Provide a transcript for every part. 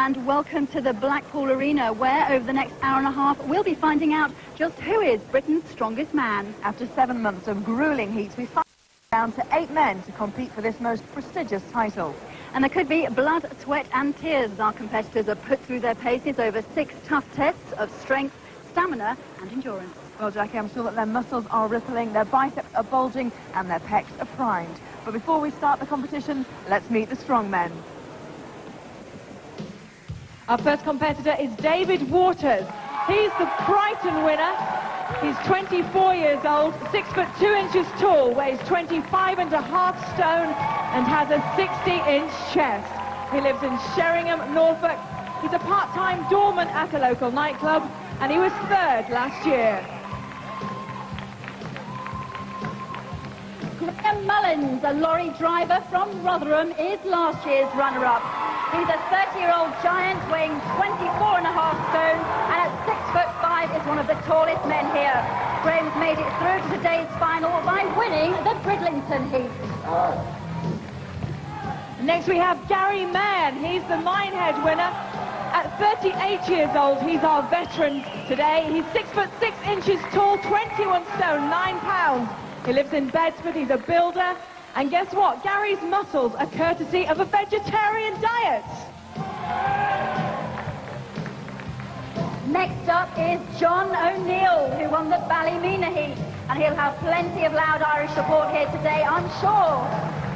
and welcome to the Blackpool Arena, where over the next hour and a half we'll be finding out just who is Britain's strongest man. After 7 months of gruelling heats, we find down to 8 men to compete for this most prestigious title. And there could be blood, sweat and tears as our competitors are put through their paces over 6 tough tests of strength, stamina and endurance. Well, Jackie, I'm sure that their muscles are rippling, their biceps are bulging and their pecs are primed. But before we start the competition, let's meet the strong men. Our first competitor is David Waters. He's the Brighton winner. He's 24 years old, 6 foot 2 inches tall, weighs 25.5 stone and has a 60-inch chest. He lives in Sheringham, Norfolk. He's a part-time doorman at a local nightclub and he was 3rd last year. Graham Mullins, a lorry driver from Rotherham, is last year's runner-up. He's a 30-year-old giant weighing 24.5 stone and at 6'5" is one of the tallest men here. Graham's made it through to today's final by winning the Bridlington Heat. Next we have Gary Mann. He's the Minehead winner. At 38 years old, he's our veteran today. He's 6 foot 6 inches tall, 21 stone, 9 pounds. He lives in Bedford, he's a builder. And guess what? Gary's muscles are courtesy of a vegetarian diet. Next up is John O'Neill, who won the Ballymena Heat. And he'll have plenty of loud Irish support here today, I'm sure.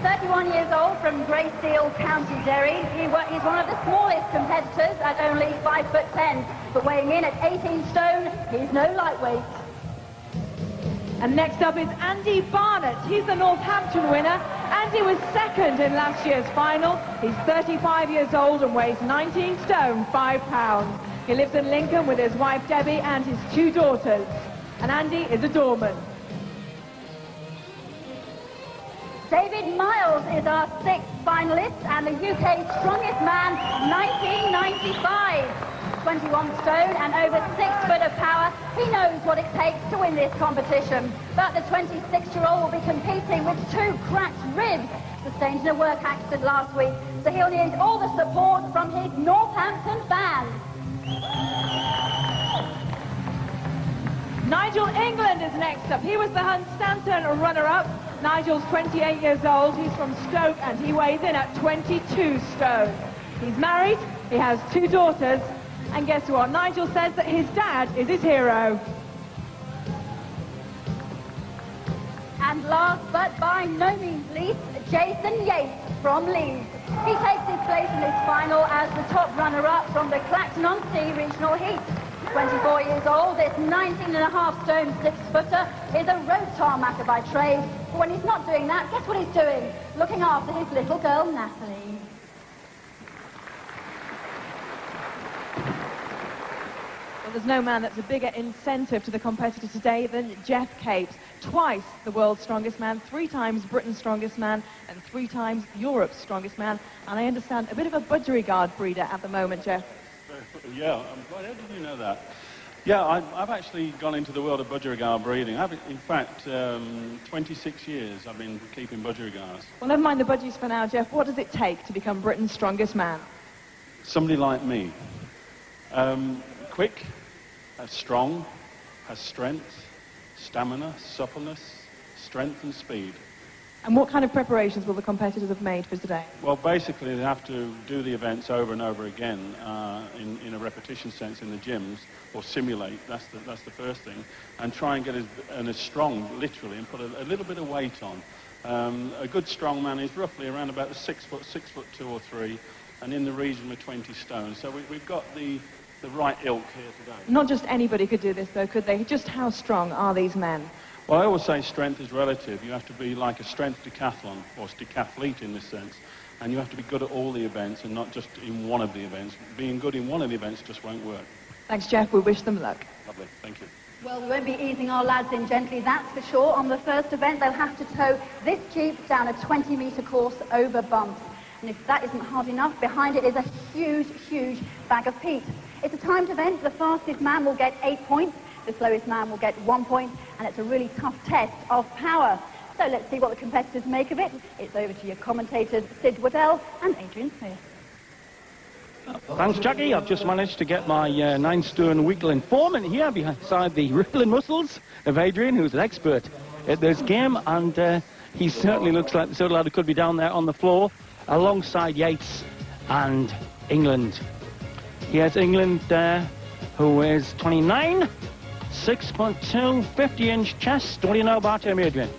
31 years old from Greyseal, County Derry. He's one of the smallest competitors at only 5'10", but weighing in at 18 stone, he's no lightweight. And next up is Andy Barnett. He's the Northampton winner. Andy was 2nd in last year's final. He's 35 years old and weighs 19 stone, 5 pounds. He lives in Lincoln with his wife Debbie and his 2 daughters. And Andy is a doorman. David Miles is our 6th finalist and the UK's strongest man, 1995. 21 stone and over 6 foot of power. He knows what it takes to win this competition. But the 26-year-old will be competing with 2 cracked ribs sustained in a work accident last week. So he'll need all the support from his Northampton fans. Nigel England is next up. He was the Hunstanton runner-up. Nigel's 28 years old. He's from Stoke and he weighs in at 22 stone. He's married, he has 2 daughters. And guess what? Nigel says that his dad is his hero. And last but by no means least, Jason Yates from Leeds. He takes his place in this final as the top runner-up from the Clacton-on-Sea Regional Heat. 24 years old, this 19.5 stone 6-footer is a road tarmacker by trade. But when he's not doing that, guess what he's doing? Looking after his little girl, Natalie. There's no man that's a bigger incentive to the competitor today than Geoff Capes. Twice the world's strongest man, 3 times Britain's strongest man, and 3 times Europe's strongest man. And I understand a bit of a budgerigard breeder at the moment, Geoff. Yeah, how did you know that? Yeah, I've actually gone into the world of budgerigar breeding. In fact, 26 years I've been keeping budgerigars. Well, never mind the budgies for now, Geoff. What does it take to become Britain's strongest man? Somebody like me. Quick, strong, has strength, stamina, suppleness, strength and speed. And what kind of preparations will the competitors have made for today? Well, basically they have to do the events over and over again in a repetition sense in the gyms, or simulate, that's the first thing, and try and get as strong, literally, and put a little bit of weight on. A good strong man is roughly around about the 6 foot 2 or 3, and in the region of 20 stone. So we've got the right ilk here today. Not just anybody could do this, though, could they? Just how strong are these men? Well, I always say strength is relative. You have to be like a strength decathlon, or decathlete in this sense, and you have to be good at all the events and not just in one of the events. Being good in one of the events just won't work. Thanks, Geoff. We wish them luck. Lovely. Thank you. Well, we won't be easing our lads in gently, that's for sure. On the first event, they'll have to tow this Jeep down a 20-metre course over bumps. And if that isn't hard enough, behind it is a huge, huge bag of peat. It's a timed event. The fastest man will get 8 points. The slowest man will get 1 point. And it's a really tough test of power. So let's see what the competitors make of it. It's over to your commentators, Sid Waddell and Adrian Smith. Thanks, Jackie. I've just managed to get my 9-stone weekly informant here beside the rippling muscles of Adrian, who's an expert at this game, and he certainly looks like the sort of lad who could be down there on the floor alongside Yates and England. Here's England there, who is 29, 6'2", 50-inch chest. What do you know about him, Adrian?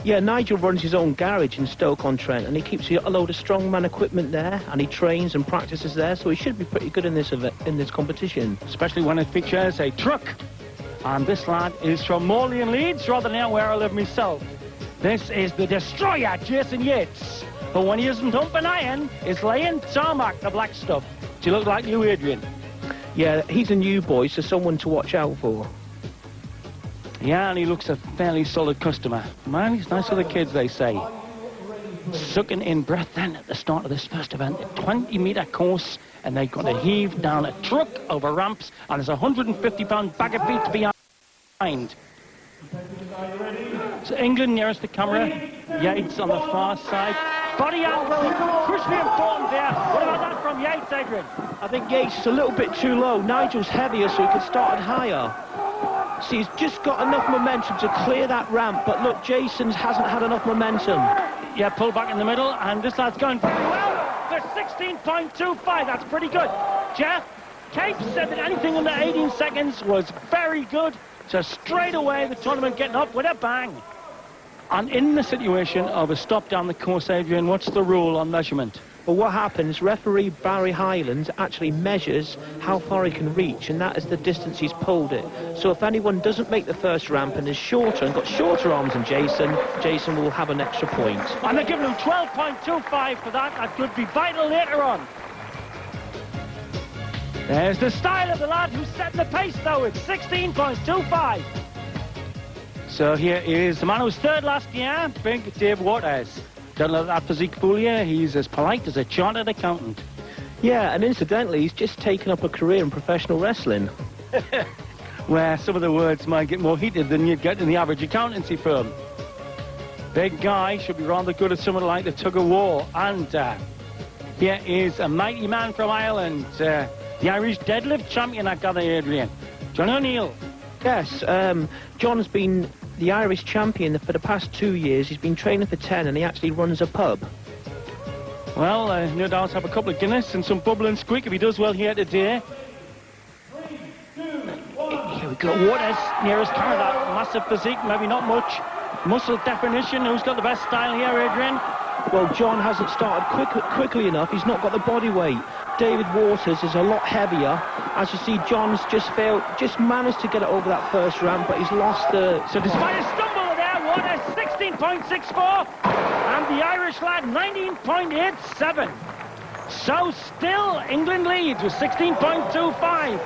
Yeah, Nigel runs his own garage in Stoke-on-Trent, and he keeps a load of strongman equipment there, and he trains and practices there, so he should be pretty good in this competition. Especially when it features a truck. And this lad is from Morley in Leeds, rather near where I live myself. This is the destroyer, Jason Yates, who when he isn't humping iron, is laying tarmac, the black stuff. Do you look like you, Adrian? Yeah, he's a new boy, so someone to watch out for. Yeah, and he looks a fairly solid customer. Man, he's nice with the kids, they say. Sucking in breath then at the start of this first event. A 20-metre course, and they've got to heave down a truck over ramps, and there's a 150-pound bag of beats behind. So England nearest the camera. Yates on the far side. Body angle, crucially important there. What about that from Yates, Adrian? I think Yates is a little bit too low. Nigel's heavier, so he could start it higher. So he's just got enough momentum to clear that ramp, but look, Jason hasn't had enough momentum. Yeah, pull back in the middle, and this lad's going very well for 16.25. That's pretty good. Jeff Cape said that anything under 18 seconds was very good, so straight away the tournament getting up with a bang. And in the situation of a stop down the course, Adrian, what's the rule on measurement? Well, what happens, referee Barry Hyland actually measures how far he can reach, and that is the distance he's pulled it. So if anyone doesn't make the first ramp and is shorter and got shorter arms than Jason will have an extra point. And they're giving him 12.25 for that. That could be vital later on. There's the style of the lad who's setting the pace, though. It's 16.25. So here is the man who was third last year, Big Dave Waters. Don't let that physique fool you. He's as polite as a chartered accountant. Yeah, and incidentally, he's just taken up a career in professional wrestling. Where some of the words might get more heated than you'd get in the average accountancy firm. Big guy, should be rather good at something like the tug-of-war. And here is a mighty man from Ireland, the Irish deadlift champion, I gather, Adrian. John O'Neill. Yes, John's been the Irish champion for the past 2 years. He's been training for 10, and he actually runs a pub. Well, no doubt have a couple of Guinness and some bubble and squeak if he does well here today. Here we go, Waters nearest camera, that massive physique, maybe not much muscle definition. Who's got the best style here, Adrian? Well, John hasn't started quickly enough. He's not got the body weight. David Waters is a lot heavier. As you see, John's just managed to get it over that first ramp, but he's lost the... So despite a stumble there, Waters 16.64, and the Irish lad 19.87. So still England leads with 16.25.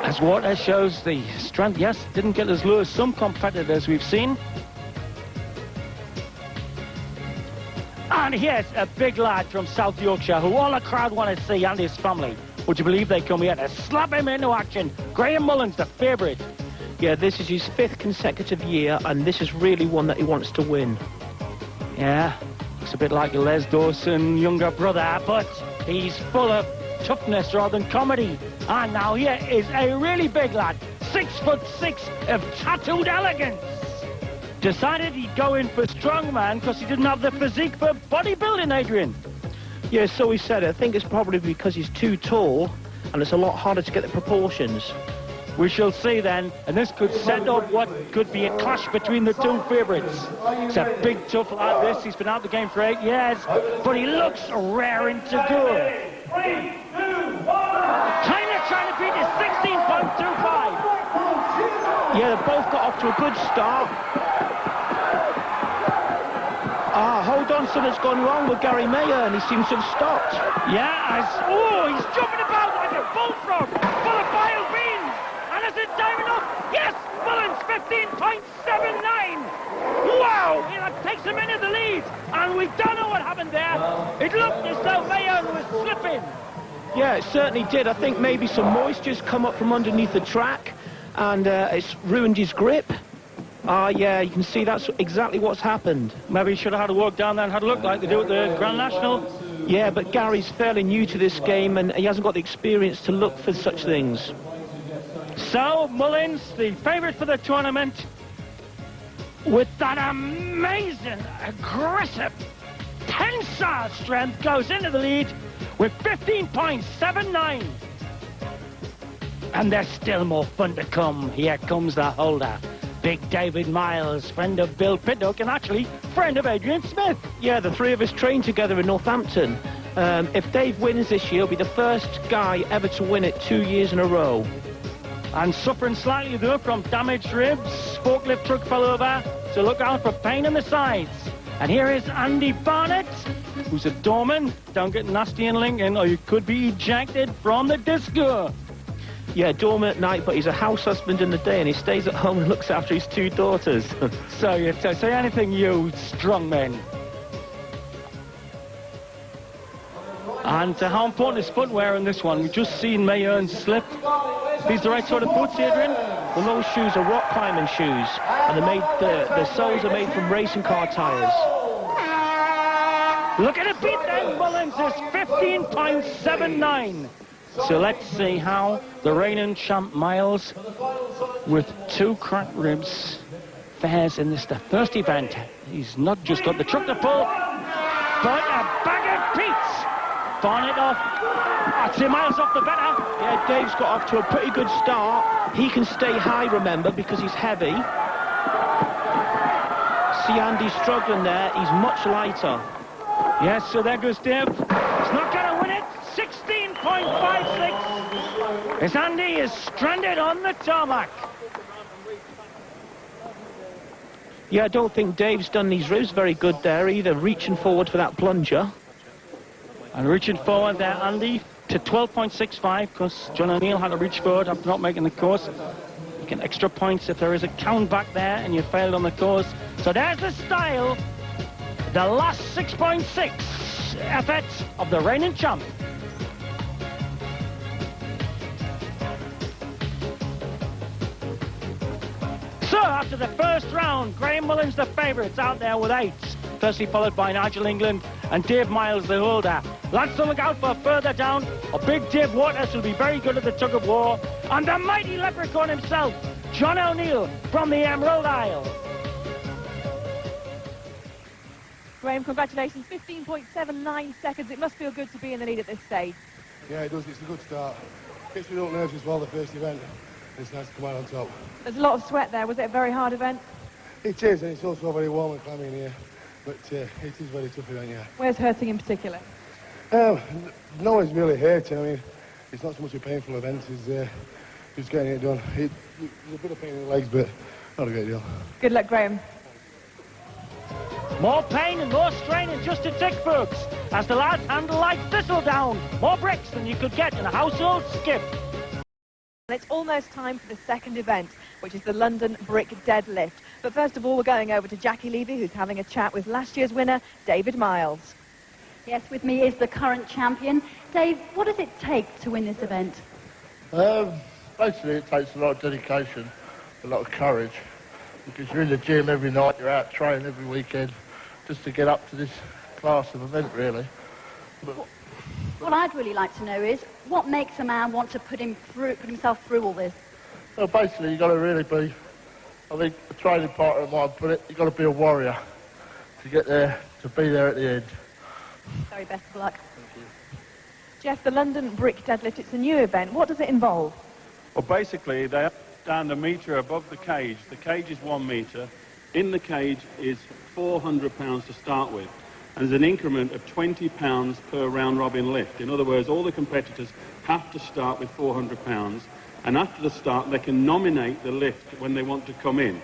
As Waters shows the strength, yes, didn't get as low as some competitors we've seen. And here's a big lad from South Yorkshire who all the crowd want to see, and his family. Would you believe they come here to slap him into action? Graham Mullins, the favourite. Yeah, this is his 5th consecutive year, and this is really one that he wants to win. Yeah, looks a bit like a Les Dawson younger brother, but he's full of toughness rather than comedy. And now here is a really big lad, 6'6" of tattooed elegance. Decided he'd go in for strongman because he didn't have the physique for bodybuilding, Adrian. Yeah, so he said. I think it's probably because he's too tall, and it's a lot harder to get the proportions. We shall see then, and this could set up what could be a clash between the two favourites. He's a big, tough lad, this. He's been out the game for 8 years, but he looks raring to go. 3, 2, 1. Tyler trying to beat his 16.25. Yeah, they both got off to a good start. Hold on, something's gone wrong with Gary Mayer, and he seems to have stopped. Yeah, he's jumping about like a bullfrog, full of bile beans. And is it time enough? Yes, Mullins 15.79. Wow, that takes him into the lead. And we don't know what happened there. It looked as though Mayer was slipping. Yeah, it certainly did. I think maybe some moisture's come up from underneath the track, and it's ruined his grip. Yeah, you can see that's exactly what's happened. Maybe he should have had to walk down there and had a look like they do at the Grand National. Yeah, but Gary's fairly new to this game and he hasn't got the experience to look for such things. So, Mullins, the favourite for the tournament, with that amazing, aggressive, tensile strength, goes into the lead with 15.79. And there's still more fun to come. Here comes the holder. Big David Miles, friend of Bill Piddock and actually friend of Adrian Smith. Yeah, the three of us trained together in Northampton. If Dave wins this year, he'll be the first guy ever to win it 2 years in a row. And suffering slightly though from damaged ribs, forklift truck fell over, so look out for pain in the sides. And here is Andy Barnett, who's a doorman. Don't get nasty in Lincoln or you could be ejected from the disco. Yeah, doorman at night, but he's a house husband in the day and he stays at home and looks after his 2 daughters. So you say anything, you strong men. And how important is footwear in this one? We've just seen Mayern slip. These the right sort of boots, Adrian? Well, those shoes are rock climbing shoes, and they're made, the soles are made from racing car tyres. Look at it beat then, Mullins is 15.79. So let's see how the reigning champ Miles, with 2 cracked ribs, fares in this, the first event. He's not just got the truck to pull, but a bag of beats. Barnett off. I'd say Miles off the better. Yeah, Dave's got off to a pretty good start. He can stay high, remember, because he's heavy. See Andy struggling there. He's much lighter. Yes, so there goes Dave. He's not going to win it. 16.56. As Andy is stranded on the tarmac. Yeah, I don't think Dave's done these ribs very good there either, reaching forward for that plunger. And reaching forward there, Andy, to 12.65, because John O'Neill had to reach forward after not making the course. You get extra points if there is a count back there and you failed on the course. So there's the style, the last 6.6 effort of the reigning champ. So after the first round, Graham Mullins, the favourites, out there with 8. Firstly followed by Nigel England and Dave Miles, the holder. Lads to look out for further down. A big Dave Waters will be very good at the tug of war. And the mighty leprechaun himself, John O'Neill from the Emerald Isle. Graham, congratulations. 15.79 seconds. It must feel good to be in the lead at this stage. Yeah, it does. It's a good start. Gets me a little nervous as well, the first event. It's nice to come out on top. There's a lot of sweat there. Was it a very hard event? It is, and it's also very warm and clammy in here. But it is very tough event, yeah. Where's hurting in particular? No one's really hurting. I mean, it's not so much a painful event as just getting it done. There's a bit of pain in the legs, but not a great deal. Good luck, Graham. More pain and more strain in just a tick, folks, as the lads handle like thistledown. More bricks than you could get in a household skip. And it's almost time for the second event, which is the London Brick Deadlift. But first of all, we're going over to Jackie Levy, who's having a chat with last year's winner, David Miles. Yes, with me is the current champion. Dave, what does it take to win this event? Basically, it takes a lot of dedication, a lot of courage, because you're in the gym every night, you're out training every weekend, just to get up to this class of event, really. But What I'd really like to know is, what makes a man want to put himself through all this? well, basically, you've got to really be, I think, a training partner might put it, you've got to be a warrior to get there, to be there at the end. Very best of luck. Jeff, the London Brick Deadlift, it's a new event. What does it involve? Well, basically, they stand a metre above the cage. The cage is 1 metre. In the cage is £400 to start with. And there's an increment of £20 per round-robin lift. In other words, all the competitors have to start with £400. And after the start, they can nominate the lift when they want to come in.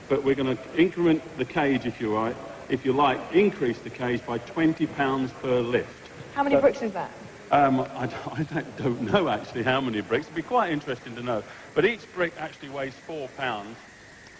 But we're going to increment the cage, if you like, increase the cage by £20 per lift. How many bricks is that? I don't know actually how many bricks. It'd be quite interesting to know. But each brick actually weighs £4.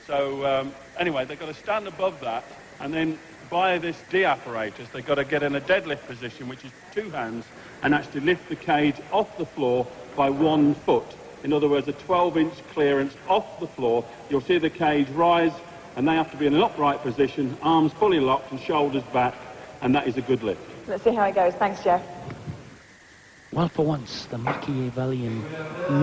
So anyway, they've got to stand above that, and then by this D apparatus, they've got to get in a deadlift position, which is 2 hands, and actually lift the cage off the floor by 1 foot. In other words, a 12-inch clearance off the floor. You'll see the cage rise, and they have to be in an upright position, arms fully locked and shoulders back, and that is a good lift. Let's see how it goes. Thanks, Jeff. Well, for once, the Machiavellian,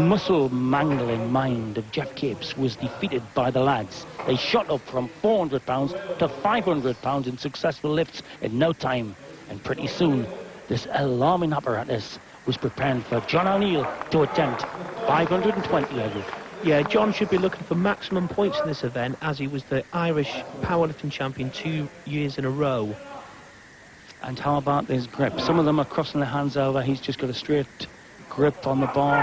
muscle-mangling mind of Jeff Capes was defeated by the lads. They shot up from 400 pounds to 500 pounds in successful lifts in no time. And pretty soon, this alarming apparatus was preparing for John O'Neill to attempt 520 of it. Yeah, John should be looking for maximum points in this event, as he was the Irish powerlifting champion 2 years in a row. And how about this grip? Some of them are crossing their hands over. He's just got a straight grip on the bar.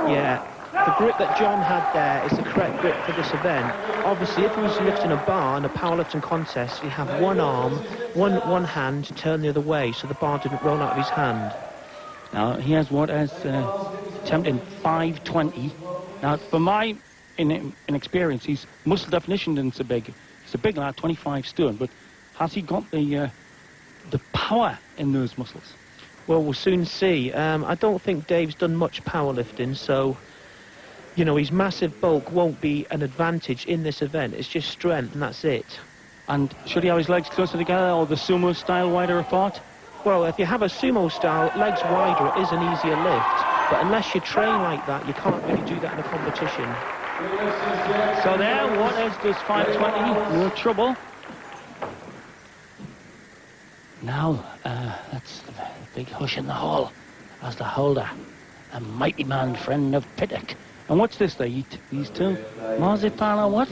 Yeah, the grip that John had there is the correct grip for this event. Obviously, if he was lifting a bar in a powerlifting contest, you have one arm, one hand to turn the other way, so the bar didn't roll out of his hand. Now, he has what as attempting 520. Now, for my inexperience, his muscle definition isn't so big. He's a big lad, 25 stone, but has he got the power in those muscles? Well, we'll soon see. I don't think Dave's done much powerlifting, so, you know, his massive bulk won't be an advantage in this event. It's just strength, and that's it. And should he have his legs closer together, or the sumo style wider apart? Well, if you have a sumo style, legs wider, it is an easier lift. But unless you train like that, you can't really do that in a competition. So there, Waters does 520, no trouble. Now, that's the big hush in the hall as the holder, a mighty man friend of Pittock. And what's this they eat, these two? Marzipan or what?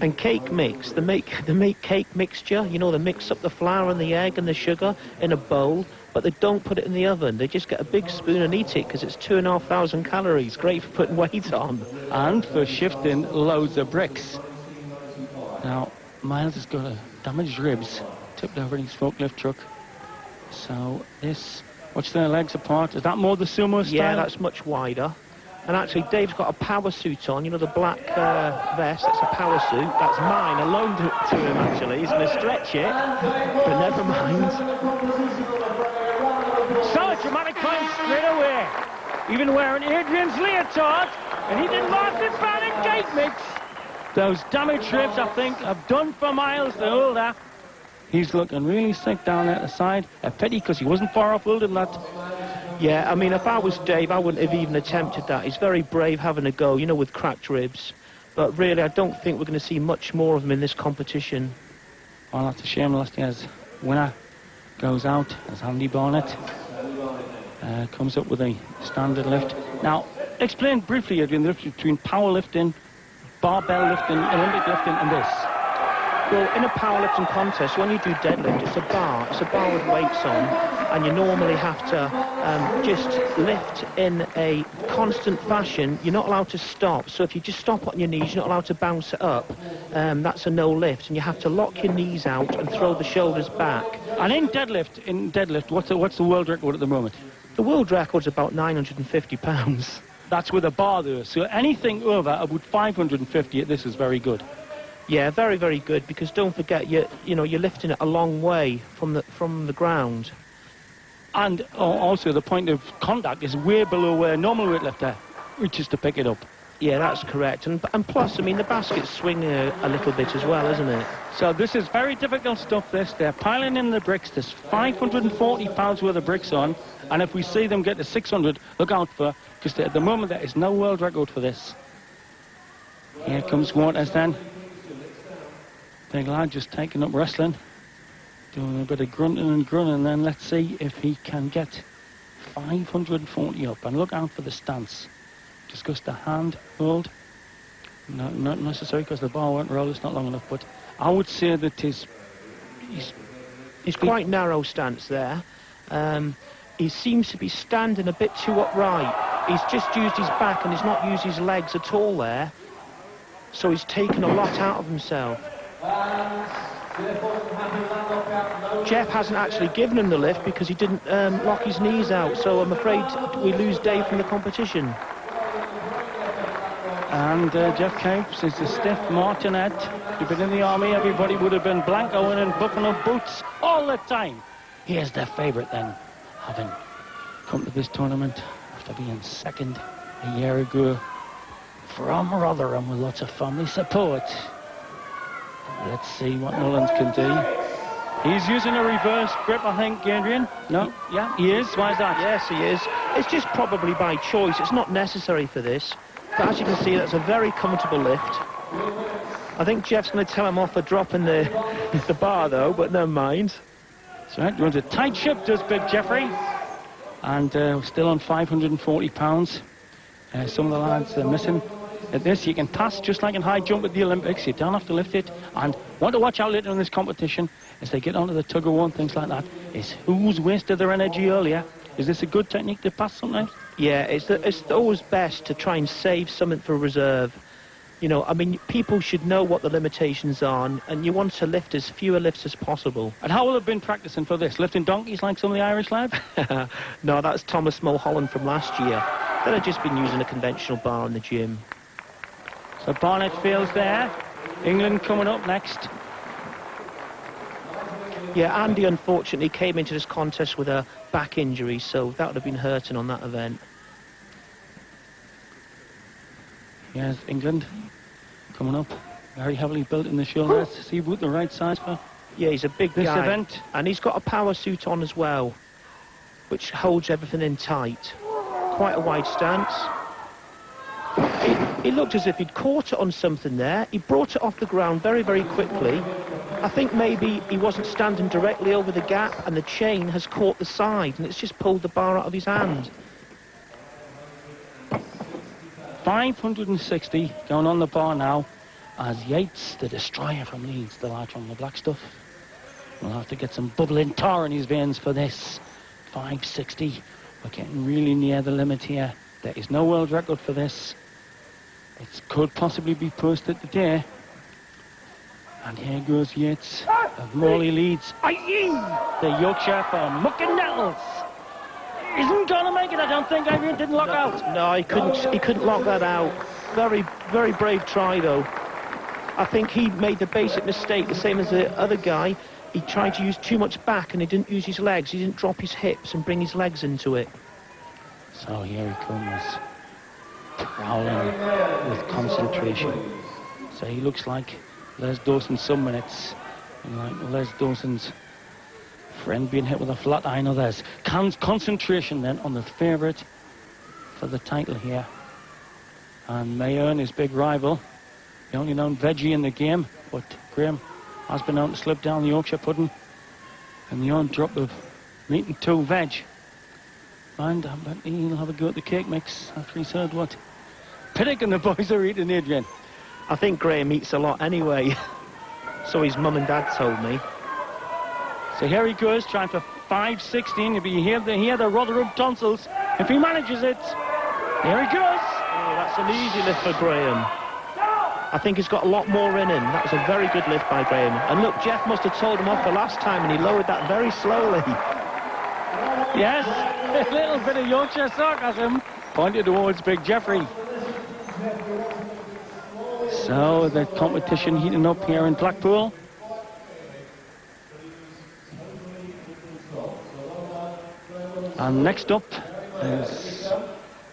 And cake mix. They make cake mixture. You know, they mix up the flour and the egg and the sugar in a bowl, but they don't put it in the oven. They just get a big spoon and eat it because it's 2,500 calories. Great for putting weight on. And for shifting loads of bricks. Now, Miles has got a damaged ribs tipped over in his forklift truck. So this, watch their legs apart. Is that more the sumo style? Yeah, that's much wider. And actually, Dave's got a power suit on. You know, the black vest, that's a power suit. That's mine. I loaned it to him, actually. He's going to stretch it, but never mind. So, a dramatic climb straight away. Even wearing Adrian's leotard, and he did marzipan and cake mix. Those damaged ribs, I think, have done for Miles, the holder. He's looking really sick down there at the side. A pity, because he wasn't far off holding that. Yeah, I mean, if I was Dave, I wouldn't have even attempted that. He's very brave having a go, you know, with cracked ribs. But really, I don't think we're going to see much more of him in this competition. Well, that's a shame. Last year's winner goes out as Andy Barnett. Comes up with a standard lift. Now, explain briefly, Adrian, the difference between powerlifting, barbell lifting, Olympic lifting, and this. Well, in a powerlifting contest, when you do deadlift, it's a bar with weights on, and you normally have to just lift in a constant fashion. You're not allowed to stop, so if you just stop on your knees, you're not allowed to bounce it up. That's a no lift, and you have to lock your knees out and throw the shoulders back. And in deadlift, what's the world record at the moment? The world record's about 950 pounds. That's with a bar though, so anything over about 550 at this is very good. Yeah, very, very good, because don't forget, you're lifting it a long way from the ground. And also the point of contact is way below where a normal weightlifter reaches to pick it up. Yeah, that's correct. And plus, I mean, the basket's swinging a little bit as well, isn't it? So this is very difficult stuff, this. They're piling in the bricks. There's 540 pounds worth of bricks on. And if we see them get to 600, look out for, because at the moment there is no world record for this. Here comes Waters then. Big lad just taking up wrestling. Doing a bit of grunting and grunting, then let's see if he can get 540 up. And look out for the stance. Discuss the hand hold. No, not necessary, because the bar won't roll, it's not long enough, but I would say that he's quite narrow stance there. He seems to be standing a bit too upright. He's just used his back and he's not used his legs at all there. So he's taken a lot out of himself. Jeff hasn't actually given him the lift because he didn't lock his knees out, so I'm afraid we lose Dave from the competition. And Jeff Capes is a stiff martinet. If he'd been in the army, everybody would have been blancoing and buffing up boots all the time. Here's their favourite then, having come to this tournament after being second a year ago from Rotherham with lots of family support. Let's see what Mullins can do. He's using a reverse grip, I think, Adrian. No? Yeah, he is. Why is that? Yes, he is. It's just probably by choice. It's not necessary for this. But as you can see, that's a very comfortable lift. I think Jeff's going to tell him off for dropping the bar, though, but never mind. That's right. Runs a tight ship, does Big Jeffrey. And still on 540 pounds. Some of the lads are missing. At this, you can pass just like in high jump at the Olympics. You don't have to lift it. And want to watch out later in this competition as they get onto the tug-of-war and things like that is who's wasted their energy earlier. Is this a good technique to pass sometimes? Yeah, it's always best to try and save something for reserve. You know, I mean, people should know what the limitations are, and you want to lift as fewer lifts as possible. And how will they have been practicing for this? Lifting donkeys like some of the Irish lads? No, that's Thomas Mulholland from last year. They'd have just been using a conventional bar in the gym. So Barnett Fields there. England coming up next. Yeah, Andy unfortunately came into this contest with a back injury, so that would have been hurting on that event. Yes, England coming up. Very heavily built in the shoulders. See Woot the right size for yeah, he's a big this guy. event. And he's got a power suit on as well, which holds everything in tight. Quite a wide stance. He looked as if he'd caught it on something there. He brought it off the ground very, very quickly. I think maybe he wasn't standing directly over the gap and the chain has caught the side and it's just pulled the bar out of his hand. 560 going on the bar now as Yates, the destroyer from Leeds, the lad from the black stuff, will have to get some bubbling tar in his veins for this. 560. We're getting really near the limit here. There is no world record for this. It could possibly be posted today. And here goes Yates of Morley Leeds. The Yorkshire for Mucking Nettles. Isn't going to make it, I don't think. Adrian didn't lock out. No, he couldn't lock that out. Very, very brave try, though. I think he made the basic mistake, the same as the other guy. He tried to use too much back and he didn't use his legs. He didn't drop his hips and bring his legs into it. So here he comes, prowling with concentration. So he looks like Les Dawson some minutes. And like Les Dawson's friend being hit with a flat iron. Oh, there's concentration then on the favourite for the title here. And Mayern, his big rival, the only known veggie in the game, but Graham has been known to slip down the Yorkshire pudding and the odd drop of meat and 2 veg. And but he'll have a go at the cake mix after he's heard what Piddock and the boys are eating, Adrian. I think Graham eats a lot anyway. So his mum and dad told me. So here he goes, trying for 516. You'll be here the Rotherham tonsils. If he manages it, here he goes. Oh, that's an easy lift for Graham. I think he's got a lot more in him. That was a very good lift by Graham. And look, Jeff must have told him off the last time and he lowered that very slowly. Yes, a little bit of Yorkshire sarcasm pointed towards Big Jeffrey. So the competition heating up here in Blackpool. And next up is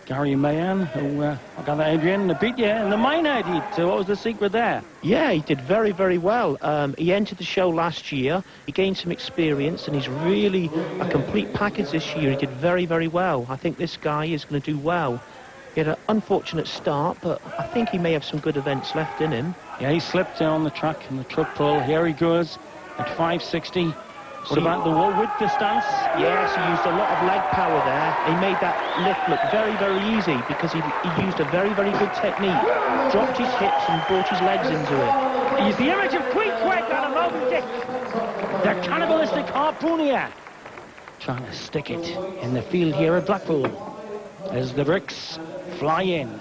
Gary Mayern, who I gather, Adrian, beat you in the minor heat. So what was the secret there? Yeah, he did very, very well. He entered the show last year. He gained some experience, and he's really a complete package this year. He did very, very well. I think this guy is going to do well. He had an unfortunate start, but I think he may have some good events left in him. Yeah, he slipped down the track in the truck pull. Here he goes at 560. What about the width distance? Yes, he used a lot of leg power there. He made that lift look very, very easy because he used a very, very good technique. Dropped his hips and brought his legs into it. He's the image of Queequeg on a Moby Dick. The cannibalistic harpooner. Trying to stick it in the field here at Blackpool as the bricks fly in.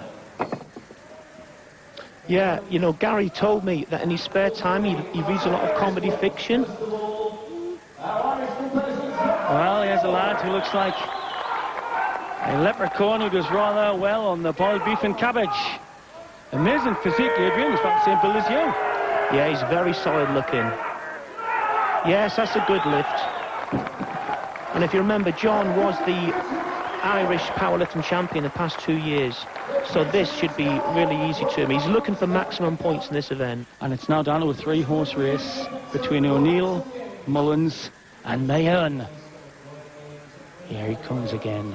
Yeah, you know, Gary told me that in his spare time he reads a lot of comedy fiction. Well, here's a lad who looks like a leprechaun who does rather well on the boiled beef and cabbage. Amazing physique, Adrian. He's about the same build as you. Yeah, he's very solid looking. Yes, that's a good lift. And if you remember, John was the Irish powerlifting champion the past 2 years. So this should be really easy to him. He's looking for maximum points in this event. And it's now down to a 3-horse race between O'Neill, Mullins and Mayern. Here he comes again.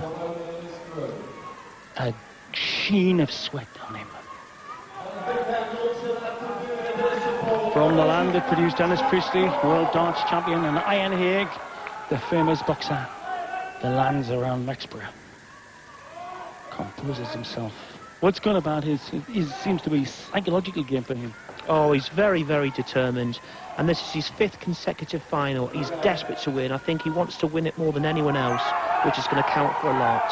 A sheen of sweat on him. From the land that produced Dennis Priestley, world darts champion, and Ian Haig, the famous boxer, the lands around Mexborough. Composes himself. What's good about his seems to be psychological game for him. Oh, he's very, very determined. And this is his 5th consecutive final. He's desperate to win. I think he wants to win it more than anyone else, which is going to count for a lot.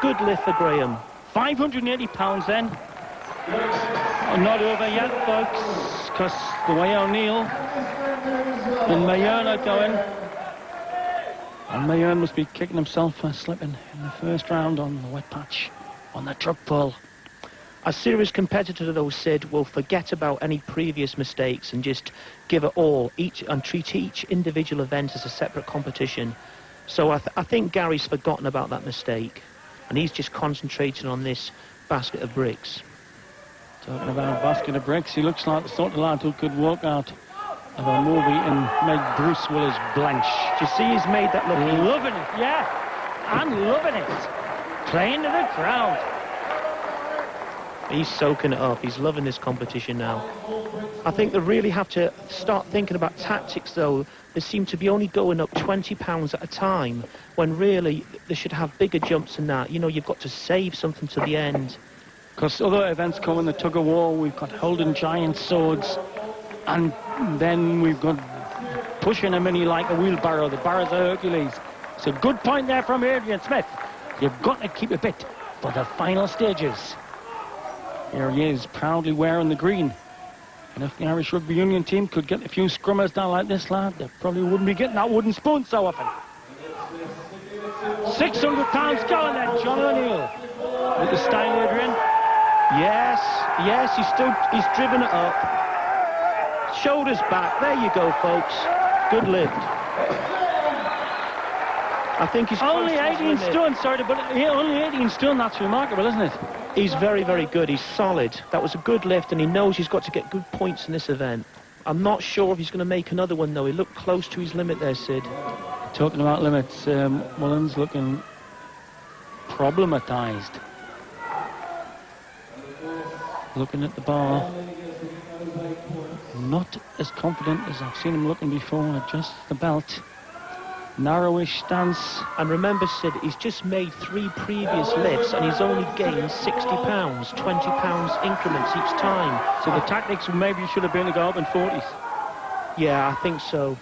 Good lift for Graham. £580 then. Not over yet, folks, because the way O'Neill and Mayern are going. And Mayern must be kicking himself for slipping in the first round on the wet patch, on the truck pull. A serious competitor, though, Sid, will forget about any previous mistakes and just give it all, and treat each individual event as a separate competition. So I think Gary's forgotten about that mistake, and he's just concentrating on this basket of bricks. Talking about a basket of bricks, he looks like the sort of lad who could walk out of a movie and make Bruce Willis blanch. Do you see he's made that look? Loving it, yeah. I'm loving it. Playing to the crowd. He's soaking it up. He's loving this competition now. I think they really have to start thinking about tactics, though. They seem to be only going up £20 at a time, when really they should have bigger jumps than that. You know, you've got to save something to the end. Because other events come in the tug-of-war. We've got holding giant swords, and then we've got pushing a mini like a wheelbarrow, the barrows of Hercules. It's a good point there from Adrian Smith. You've got to keep a bit for the final stages. Here he is, proudly wearing the green. And if the Irish Rugby Union team could get a few scrummers down like this lad, they probably wouldn't be getting that wooden spoon so often. £600 going then, John O'Neill. With the style, Adrian. Yes, he's driven it up. Shoulders back, there you go, folks. Good lift. I think he's only 18 stone, sorry, but only 18 stone, that's remarkable, isn't it? He's very, very good. He's solid. That was a good lift, and he knows he's got to get good points in this event. I'm not sure if he's going to make another one, though. He looked close to his limit there, Sid. Talking about limits, Mullins looking problematized. Looking at the bar. Not as confident as I've seen him looking before. Adjusts the belt. Narrowish stance. And remember, Sid, he's just made 3 previous lifts and he's only gained £60, £20 increments each time. So the tactics maybe should have been to go up in 40s. Yeah, I think so.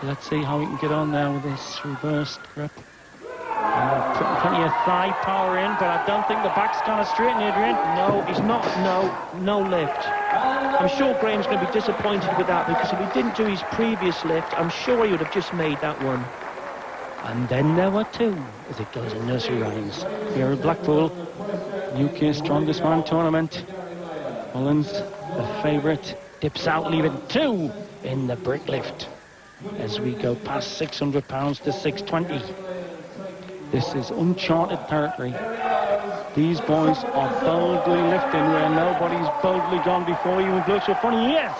So let's see how he can get on there with this reversed grip. Putting plenty of thigh power in, but I don't think the back's going to straighten, Adrian. No, he's not. No lift. I'm sure Graham's going to be disappointed with that, because if he didn't do his previous lift, I'm sure he would have just made that one. And then there were 2, as it goes in nursery rhymes. Here at Blackpool, UK's strongest man tournament. Mullins, the favourite, dips out, leaving 2 in the brick lift. As we go past £600 to 620. This is uncharted territory. These boys are boldly lifting where nobody's boldly gone before you in Blooks for 20 years.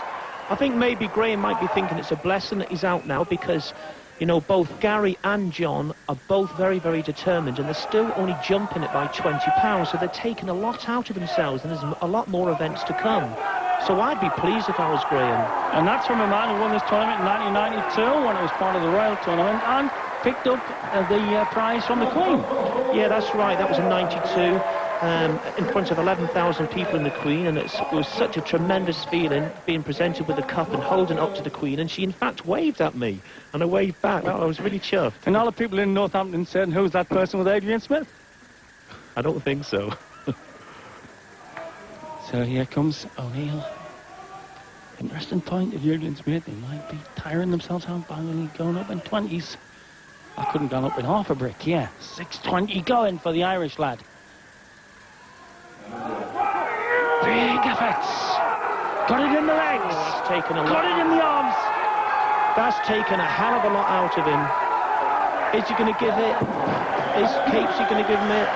I think maybe Graham might be thinking it's a blessing that he's out now, because, you know, both Gary and John are both very, very determined, and they're still only jumping it by £20, so they're taking a lot out of themselves, and there's a lot more events to come. So I'd be pleased if I was Graham. And that's from a man who won this tournament in 1992 when it was part of the Royal Tournament, and picked up the prize from the Queen. Yeah, that's right. That was in 92, in front of 11,000 people in the Queen, and it was such a tremendous feeling being presented with the cup and holding up to the Queen, and she in fact waved at me, and I waved back. I was really chuffed. And all the people in Northampton said, "Who's that person with Adrian Smith?" I don't think so. So here comes O'Neill. Interesting point of Adrian Smith. They might be tiring themselves out by only going up in 20s. I couldn't go up in half a brick, yeah. 620 going for the Irish lad. Big efforts. Got it in the legs. Oh, that's taken a lot. Got it in the arms. That's taken a hell of a lot out of him. Is he going to give it? Is Capesy going to give him it?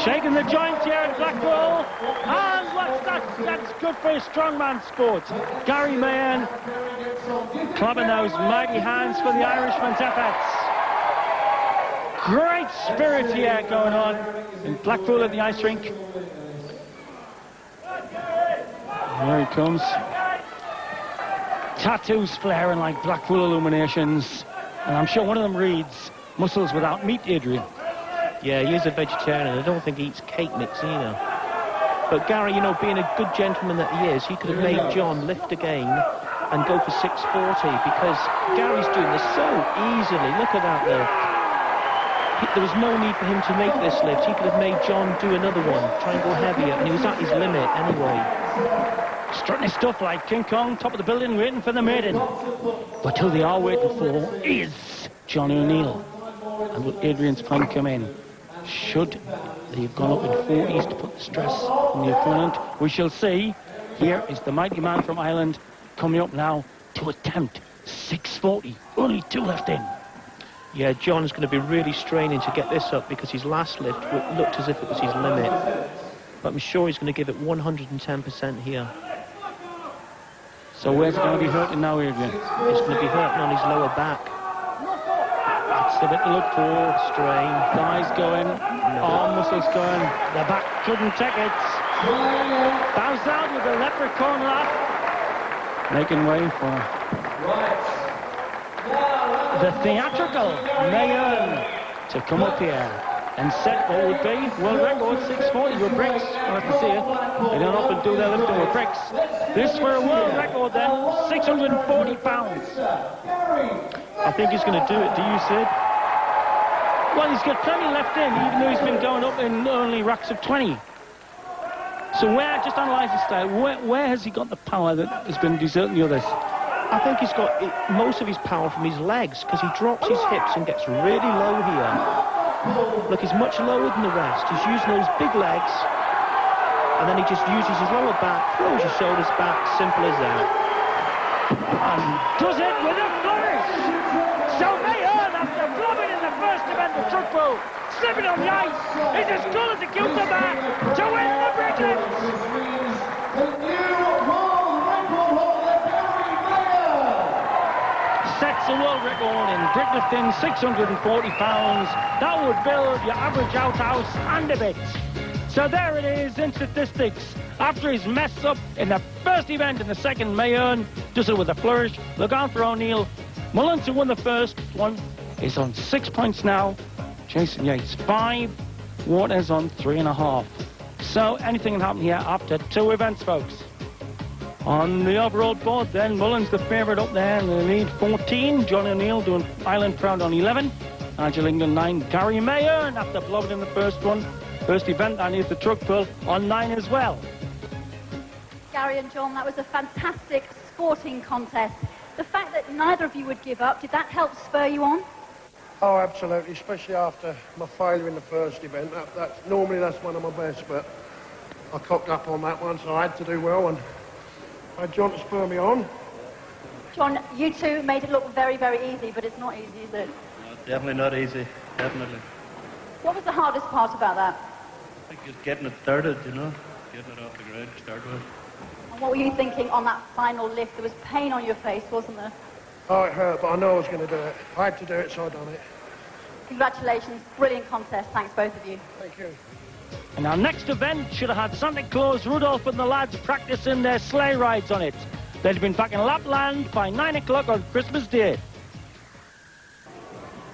Shaking the joint here at Blackpool. And what's that? That's good for his strongman sport. Gary Mahon clapping those mighty hands for the Irishman's efforts. Great spirit here going on in Blackpool at the ice rink. Here he comes. Tattoos flaring like Blackpool illuminations. And I'm sure one of them reads, "Muscles without meat," Adrian. Yeah, he is a vegetarian. I don't think he eats cake mix either. But Gary, you know, being a good gentleman that he is, he could have made John lift again and go for 640, because Gary's doing this so easily. Look at that lift. There was no need for him to make this lift. He could have made John do another one, try and go heavier, and he was at his limit anyway. Strutting his stuff like King Kong, top of the building, waiting for the maiden. But who they are waiting for is John O'Neill. And will Adrian's plan come in? Should they have gone up in 40s to put the stress on the opponent? We shall see. Here is the mighty man from Ireland coming up now to attempt 640. Only 2 left in. Yeah, John's going to be really straining to get this up, because his last lift looked as if it was his limit. But I'm sure he's going to give it 110% here. So where's it going to be hurting now, Adrian? It's going to be hurting on his lower back. It's a bit to look for. Strain. Thighs going, arm muscles going. The back couldn't take it. Bows out with a leprechaun laugh. Making way for the theatrical Mahon to come up here and set what would be world record 640 with bricks. We'll have to see it. They don't often do their lifting with bricks. This for a world record then, 640 pounds. I think he's going to do it. Do you, Sid? Well, he's got plenty left in, even though he's been going up in only racks of 20. So where, just analyse his style, where has he got the power that has been deserting the others? I think he's got most of his power from his legs, because he drops his hips and gets really low here. Look, he's much lower than the rest. He's using those big legs, and then he just uses his lower back, throws his shoulders back, simple as that. And does it with a flourish. So Mahon, after blubbing in the first event of truck pull, slipping on the ice, is as cool as a cucumber to win the Bricklins. Sets a world record in bricklifting, 640 pounds. That would build your average outhouse and a bit. So there it is in statistics. After his mess up in the first event, in the second, Mahon does it with a flourish. Look out for O'Neill. Mullins, who won the first one, is on 6 points now. Jason Yates, 5. Waters on 3.5. So anything can happen here after 2 events, folks. On the overall board then, Mullins the favourite up there in the lead, 14. John O'Neill doing Ireland proud on 11. Nigel England 9. Gary Mahon, after blowing in the first one, first event, and he's the truck pull on 9 as well. Gary and John, that was a fantastic sporting contest. The fact that neither of you would give up, did that help spur you on? Oh, absolutely, especially after my failure in the first event. Normally that's one of my best, but I cocked up on that one, so I had to do well, and I had John to spur me on. John, you two made it look very, very easy, but it's not easy, is it? No, definitely not easy, definitely. What was the hardest part about that? I think just getting it started, you know, getting it off the ground to start with. And what were you thinking on that final lift? There was pain on your face, wasn't there? Oh, it hurt, but I know I was going to do it. I had to do it, so I done it. Congratulations, brilliant contest. Thanks, both of you. Thank you. And our next event should have had Santa Claus, Rudolph and the lads practicing their sleigh rides on it. They'd have been back in Lapland by 9 o'clock on Christmas Day.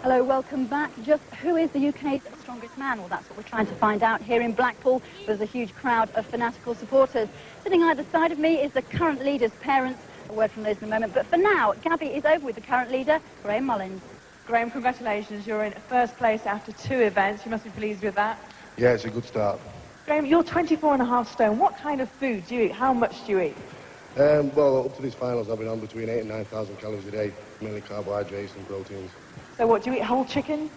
Hello, welcome back. Just who is the UK's strongest man? Well, that's what we're trying to find out here in Blackpool. There's a huge crowd of fanatical supporters. Sitting either side of me is the current leader's parents. A word from those in a moment. But for now, Gabby is over with the current leader, Graham Mullins. Graham, congratulations. You're in first place after 2 events. You must be pleased with that. Yeah, it's a good start. Graham, you're 24.5 stone. What kind of food do you eat? How much do you eat? Well, up to these finals, I've been on between 8,000 and 9,000 calories a day, mainly carbohydrates and proteins. So what, do you eat whole chicken?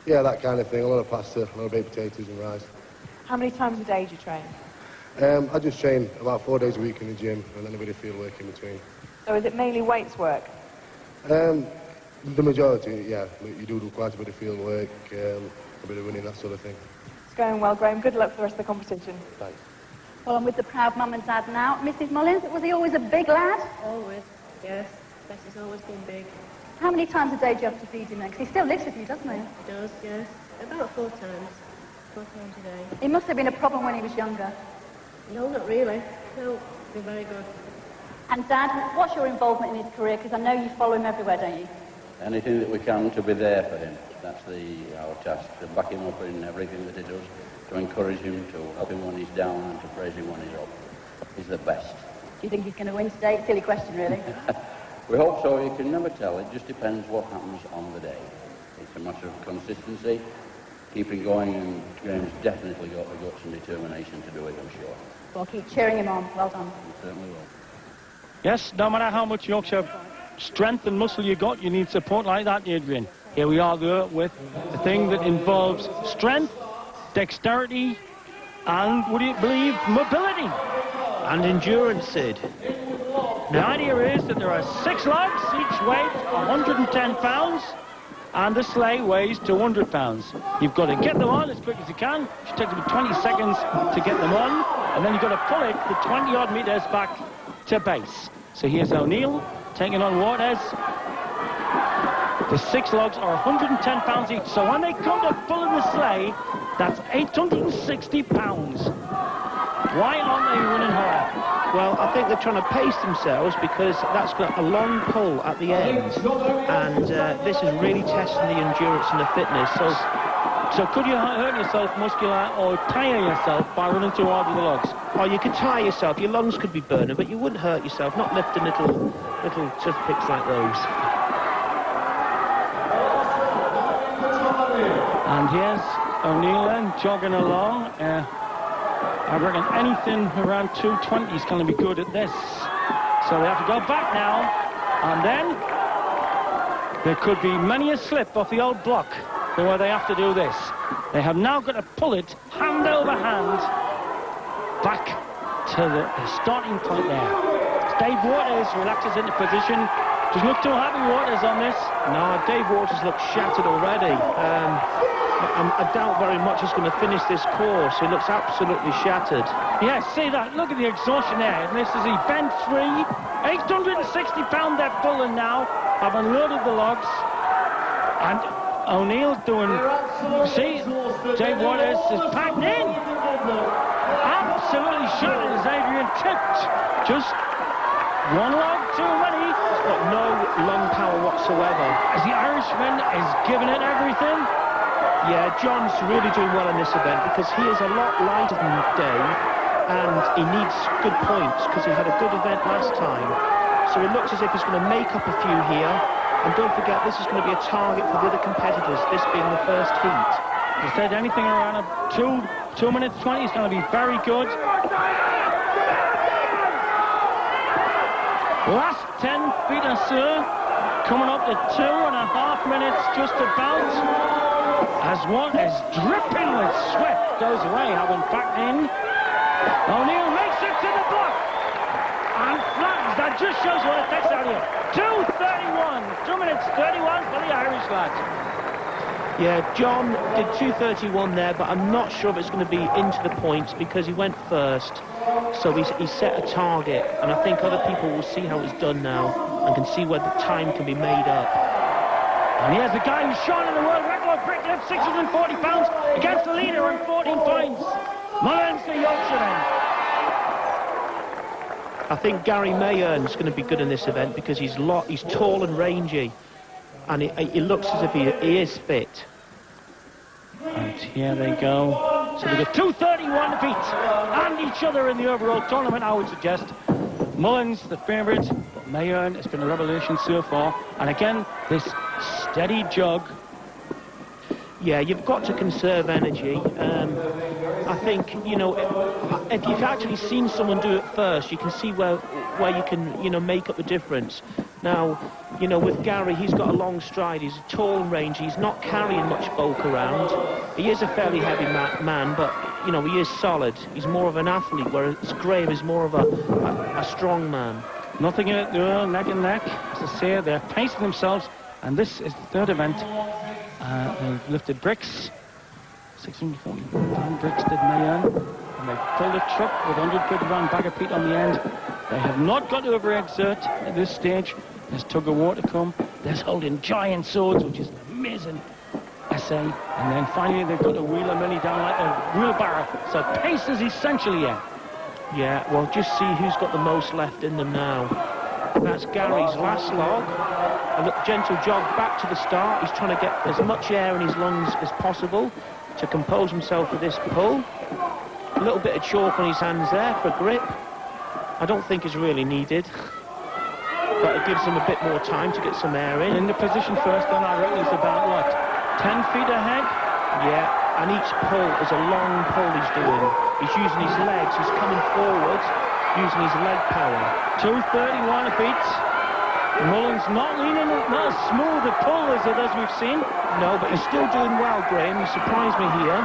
Yeah, that kind of thing. A lot of pasta, a lot of baked potatoes and rice. How many times a day do you train? I just train about 4 days a week in the gym and then a bit of field work in between. So is it mainly weights work? The majority, yeah. You do quite a bit of field work, a bit of running, that sort of thing. It's going well, Graham. Good luck for the rest of the competition. Thanks. Well, I'm with the proud mum and dad now. Mrs. Mullins, was he always a big lad? Always, yes. Betty's always been big. How many times a day do you have to feed him then? 'Cause he still lives with you, doesn't he? He does, yes. About 4 times. 4 times a day. It must have been a problem when he was younger. No, not really. No, been very good. And Dad, what's your involvement in his career? Because I know you follow him everywhere, don't you? Anything that we can to be there for him. That's our task, to back him up in everything that he does, to encourage him, to help him when he's down and to praise him when he's up. He's the best. Do you think he's going to win today? Silly question, really. We hope so. You can never tell. It just depends what happens on the day. It's a matter of consistency, keeping going, and Graham's definitely got the guts and determination to do it, I'm sure. Well, keep cheering him on. Well done. He certainly will. Yes, no matter how much Yorkshire strength and muscle you got, you need support like that, Adrian. Here we are, though, with a thing that involves strength, dexterity, and, would you believe, mobility. And endurance, Sid. The idea is that there are 6 lugs, each weight 110 pounds, and the sleigh weighs 200 pounds. You've got to get them on as quick as you can. It takes about 20 seconds to get them on, and then you've got to pull it the 20-odd metres back to base. So here's O'Neill taking on Waters. The 6 logs are 110 pounds each, so when they come to pulling the sleigh, that's 860 pounds. Why aren't they running hard? Well, I think they're trying to pace themselves because that's got a long pull at the end, and this is really testing the endurance and the fitness. So could you hurt yourself muscular or tire yourself by running too hard with the logs? Oh, you could tire yourself. Your lungs could be burning, but you wouldn't hurt yourself. Not lifting little toothpicks like those. And here's O'Neill then jogging along. I reckon anything around 220 is going to be good at this. So they have to go back now, and then there could be many a slip off the old block where they have to do this. They have now got to pull it hand over hand back to the starting point there. Dave Waters relaxes into position. Doesn't look too happy, Waters, on this. No, Dave Waters looks shattered already. I doubt very much he's going to finish this course. He looks absolutely shattered. Yeah, see that? Look at the exhaustion there. And this is event 3. 860 pound they're pulling now. I've unloaded the logs. And O'Neill doing... See, Dave Waters is packed in. Absolutely shattered as Adrian tipped. Just 1 log too many. He's got no lung power whatsoever. As the Irishman is giving it everything. Yeah, John's really doing well in this event because he is a lot lighter than Dave, and he needs good points because he had a good event last time. So it looks as if he's going to make up a few here. And don't forget, this is going to be a target for the other competitors, this being the first heat. He said anything around 2 minutes 20 is going to be very good. Last 10 feet or so, coming up to 2.5 minutes just about. As one is dripping with sweat goes away, having backed in. O'Neill makes it to the block and flattens. That just shows what it takes out here. 2:31, 2 minutes 31 for the Irish lads. Yeah, John did 2:31 there, but I'm not sure if it's going to be into the points because he went first. So he set a target, and I think other people will see how it's done now and can see where the time can be made up. And here's the guy who's shot in the world record brick lift, 640 pounds, against the leader on 14 points. Mullins, the Yorkshireman. I think Gary Mayern's going to be good in this event because he's tall and rangy, and he looks as if he is fit. And here they go. So they've got 2:31 to beat, and each other in the overall tournament, I would suggest. Mullins, the favourite, but Mayern has been a revelation so far. And again, this steady jog. Yeah, you've got to conserve energy. I think, you know, if you've actually seen someone do it first, you can see where you can, you know, make up the difference. Now, you know, with Gary, he's got a long stride. He's tall and rangy. He's not carrying much bulk around. He is a fairly heavy man, but, you know, he is solid. He's more of an athlete, whereas Graham is more of a strong man. Nothing in it, neck and neck. As I say, they're pacing themselves, and this is the third event. They've lifted bricks. 640 pound bricks did Mayern. and they've pulled a truck with 150-pound bag of peat on the end. They have not got to overexert at this stage. There's tug of war to come. There's holding giant swords, which is an amazing essay. And then finally they've got to wheel a mini down like a wheelbarrow. So pace is essential here. Yeah, well, just see who's got the most left in them now. That's Gary's last log. A little gentle jog back to the start. He's trying to get as much air in his lungs as possible to compose himself for this pull. A little bit of chalk on his hands there for grip. I don't think it's really needed, but it gives him a bit more time to get some air in. In the position first, then I reckon he's about, what, 10 feet ahead? Yeah, and each pull is a long pull he's doing. He's using his legs, he's coming forward, using his leg power. 2:31 a beat. Mullins not leaning, not as smooth a pull as others we've seen. No, but he's still doing well, Graham. He surprised me here.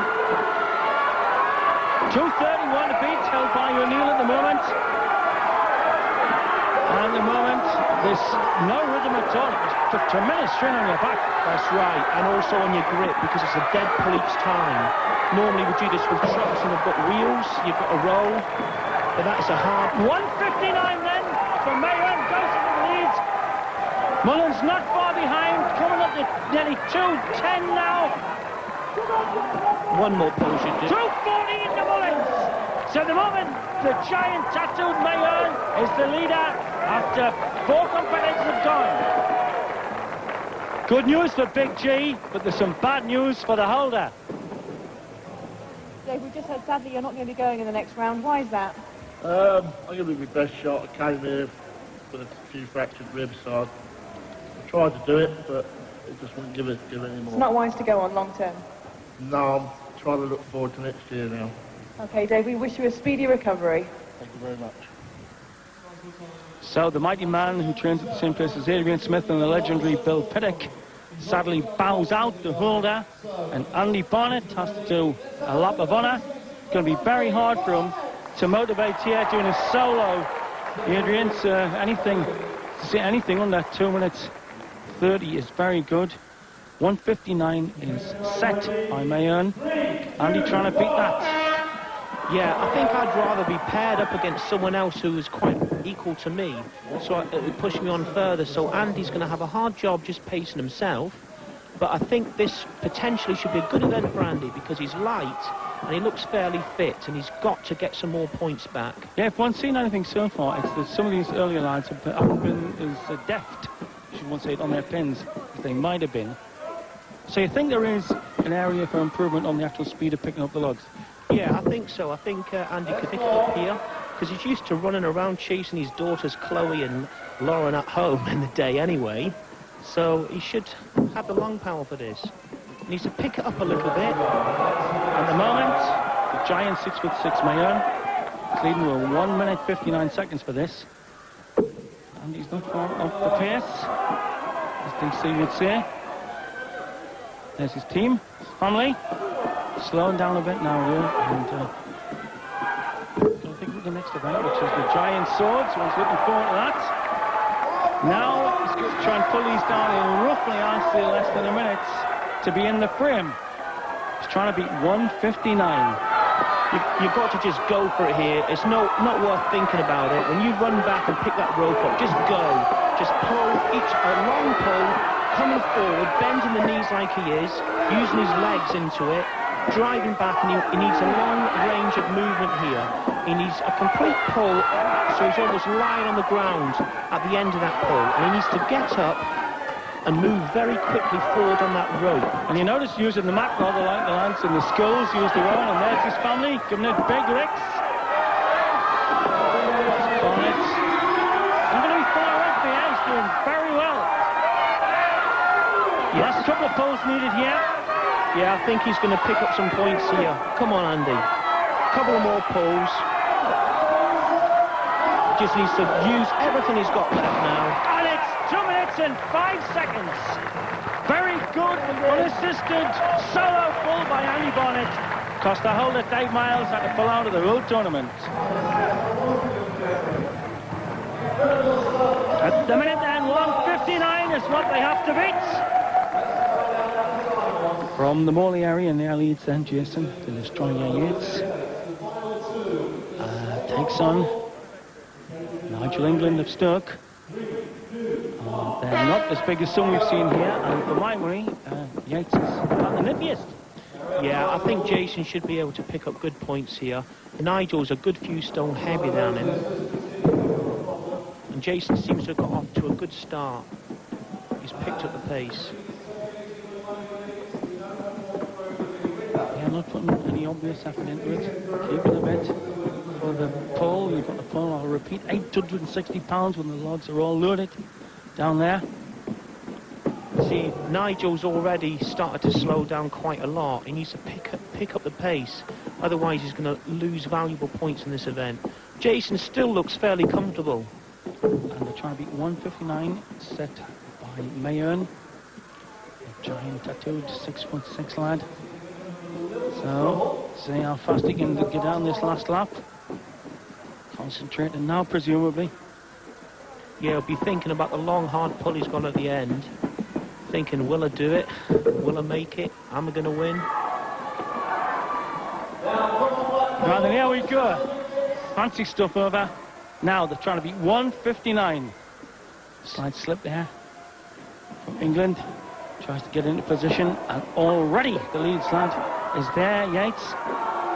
2:31 a beat, held by O'Neill at the moment. And at the moment, there's no rhythm at all. It's a tremendous strain on your back. That's right, and also on your grip, because it's a dead pull each time. Normally we do this with trucks and they've got wheels, you've got a roll, but that's a hard... 1:59 then for Mayon, goes into the lead. Mullins not far behind, coming up to nearly 2:10 now. One more pull should do. 2:40 into Mullins. So at the moment, the giant tattooed Mayon is the leader after 4 competitors have gone. Good news for Big G, but there's some bad news for the holder. Dave, we just heard sadly you're not going to be going in the next round. Why is that? I'm going to be my best shot. I came here with a few fractured ribs, so I tried to do it, but it just wouldn't give it anymore. It's not wise to go on long term. No, I'm trying to look forward to next year now. Okay, Dave, we wish you a speedy recovery. Thank you very much. So the mighty man who trains at the same place as Adrian Smith and the legendary Bill Piddock sadly bows out the holder, and Andy Barnett has to do a lap of honour. It's going to be very hard for him to motivate here doing a solo. Adrian's to say anything under 2 minutes 30 is very good. 1:59 is set by Mayon. Andy trying to beat that. Yeah, I think I'd rather be paired up against someone else who is quite equal to me, so it would push me on further. So Andy's going to have a hard job just pacing himself, but I think this potentially should be a good event for Andy because he's light and he looks fairly fit and he's got to get some more points back. Yeah, if one's seen anything so far, it's that some of these earlier lads haven't been as deft, I should want to say it, on their pins as they might have been. So you think there is an area for improvement on the actual speed of picking up the logs? Yeah, I think so. I think Andy could pick it up here because he's used to running around chasing his daughters Chloe and Lauren at home in the day anyway. So he should have the lung power for this. He needs to pick it up a little bit. At the moment, the giant 6'6" Mayon is leading with 1 minute 59 seconds for this. And he's not far off the pace, as DC would say. There's his team, his family. Slowing down a bit now here, and I think with the next event, which is the giant swords. One's looking forward to that. Now he's going to try and pull these down in roughly, I say, less than a minute to be in the frame. He's trying to beat 1:59. You've got to just go for it here. It's not worth thinking about it. When you run back and pick that rope up, just go. Just pull a long pull, coming forward, bending the knees like he is, using his legs into it. Driving back, and he needs a long range of movement here. He needs a complete pull, so he's almost lying on the ground at the end of that pull, and he needs to get up and move very quickly forward on that rope. And you notice using the mat rather like the lance and the skulls used the one, and there's his family giving it big licks. Barnett. I'm going to be far off the edge, doing very well. Yes, a couple of pulls needed here. Yeah, I think he's going to pick up some points here. Come on, Andy. Couple of more pulls. Just needs to use everything he's got left now. And it's 2 minutes and 5 seconds. Very good, unassisted solo pull by Andy Barnett. Cost the holder Dave Miles had to pull out of the whole tournament. At the minute then, 1:59 is what they have to beat. From the Morley area in the leads then, Jason, to destroy your Yates. takes on Nigel England of Stoke. They're not as big as some we've seen here, and for my worry, Yates is about the nippiest. Yeah, I think Jason should be able to pick up good points here. Nigel's a good few stone heavier than him. And Jason seems to have got off to a good start. He's picked up the pace. Yeah, not putting any obvious effort into it. Keeping a bit for the pull. You've got the pull, I'll repeat, 860 pounds when the logs are all loaded down there. See, Nigel's already started to slow down quite a lot. He needs to pick up the pace. Otherwise, he's going to lose valuable points in this event. Jason still looks fairly comfortable. And they're trying to beat 159, set by Mayern. A giant tattooed 6'6" lad. So, see how fast he can get down this last lap. Concentrating now, presumably. Yeah, he'll be thinking about the long, hard pull he's got at the end. Thinking, will I do it? Will I make it? Am I going to win? Right, then here we go. Fancy stuff over. Now they're trying to beat 159. Slight slip there from England. Tries to get into position, and already the lead lad is there. Yates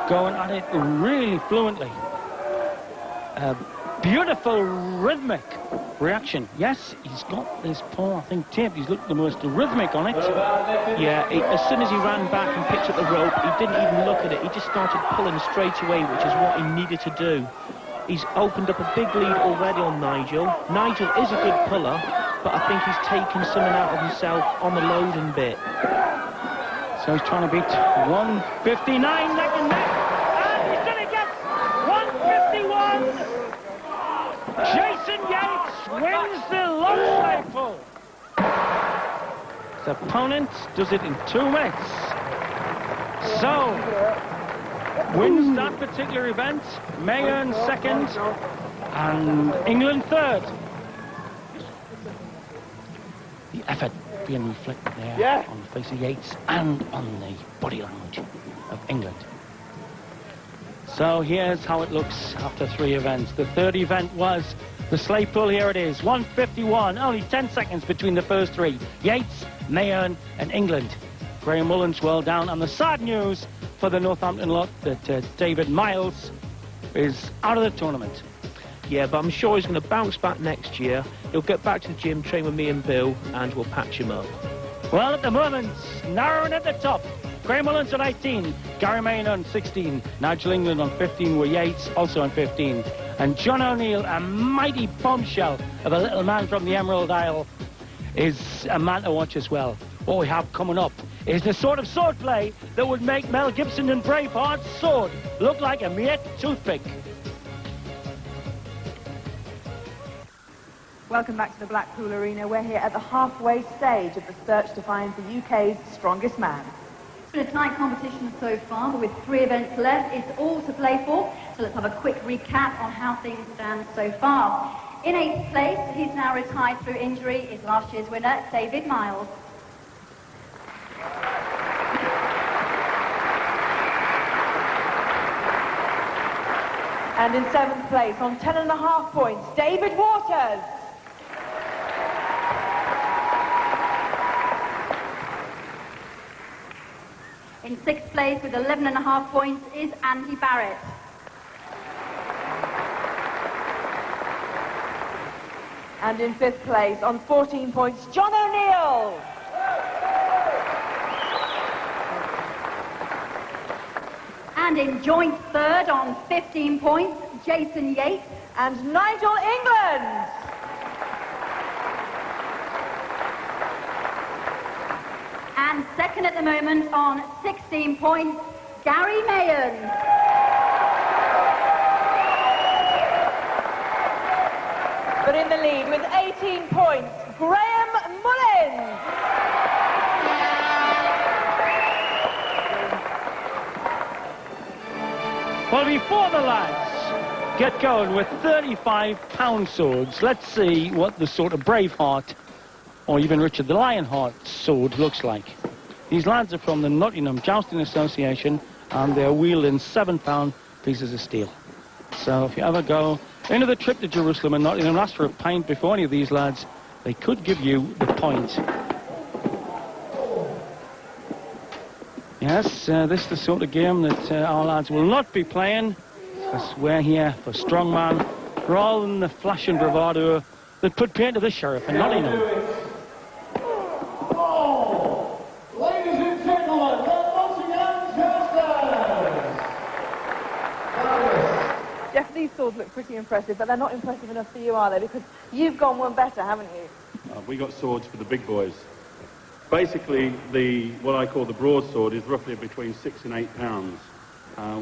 going at it really fluently. Beautiful rhythmic reaction. Yes, he's got this pull, I think, taped. He's looked the most rhythmic on it. Yeah, as soon as he ran back and picked up the rope, he didn't even look at it. He just started pulling straight away, which is what he needed to do. He's opened up a big lead already on Nigel. Nigel is a good puller, but I think he's taken something out of himself on the loading bit. So he's trying to beat 159 neck and neck. And he's going to get 151. Jason Yates wins the long sleigh pull. His opponent does it in 2 minutes. So, wins that particular event. Mayern second, and England third. The effort being reflected there on the face of Yates and on the body language of England. So here's how it looks after 3 events. The third event was the sleigh pull. Here it is, 151. Only 10 seconds between the first 3. Yates, Mayern and England. Graham Mullins well down. And the sad news for the Northampton lot that David Miles is out of the tournament. Yeah, but I'm sure he's going to bounce back next year. He'll get back to the gym, train with me and Bill, and we'll patch him up. Well, at the moment, narrowing at the top. Graham Mullins on 18, Gary Mayern on 16, Nigel England on 15, were Yates also on 15. And John O'Neill, a mighty bombshell of a little man from the Emerald Isle, is a man to watch as well. What we have coming up is the sort of sword play that would make Mel Gibson and Braveheart's sword look like a mere toothpick. Welcome back to the Blackpool Arena. We're here at the halfway stage of the search to find the UK's strongest man. It's been a tight competition so far, but with 3 events left, it's all to play for. So let's have a quick recap on how things stand so far. In 8th place, he's now retired through injury, is last year's winner, David Miles. And in 7th place, on 10.5 points, David Waters. In 6th place with 11.5 points is Andy Barrett. And in 5th place, on 14 points, John O'Neill. And in joint 3rd on 15 points, Jason Yates. And Nigel England. And 2nd at the moment on 16 points, Gary Mayern. But in the lead with 18 points, Graham Mullins. Well, before the lads get going with 35-pound swords, let's see what the sort of Braveheart, or even Richard the Lionheart sword looks like. These lads are from the Nottingham Jousting Association, and they're wielding 7-pound pieces of steel. So if you ever go into the trip to Jerusalem and not even ask for a pint before any of these lads, they could give you the point. Yes, this is the sort of game that our lads will not be playing, because we're here for strongman rather than the flash and bravado that put pain to the Sheriff and Nottingham. Ladies and gentlemen, Jeff, these swords look pretty impressive, but they're not impressive enough for you, are they? Because you've gone one better, haven't you? We got swords for the big boys. Basically, what I call the broadsword is roughly between 6 and 8 pounds,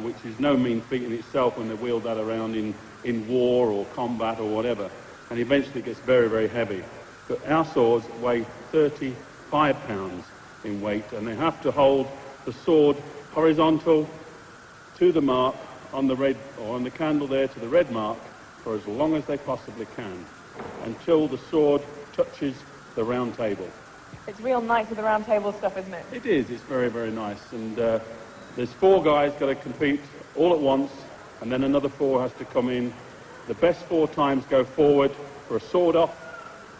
which is no mean feat in itself when they wield that around in war or combat or whatever. And eventually it gets very, very heavy. But our swords weigh 35 pounds in weight, and they have to hold the sword horizontal to the mark on the red, or on the candle there to the red mark, for as long as they possibly can, until the sword touches the round table. It's real Knights of the Round Table stuff, isn't it? It is. It's very, very nice. And there's 4 guys got to compete all at once, and then another 4 has to come in. The best 4 times go forward for a sword off,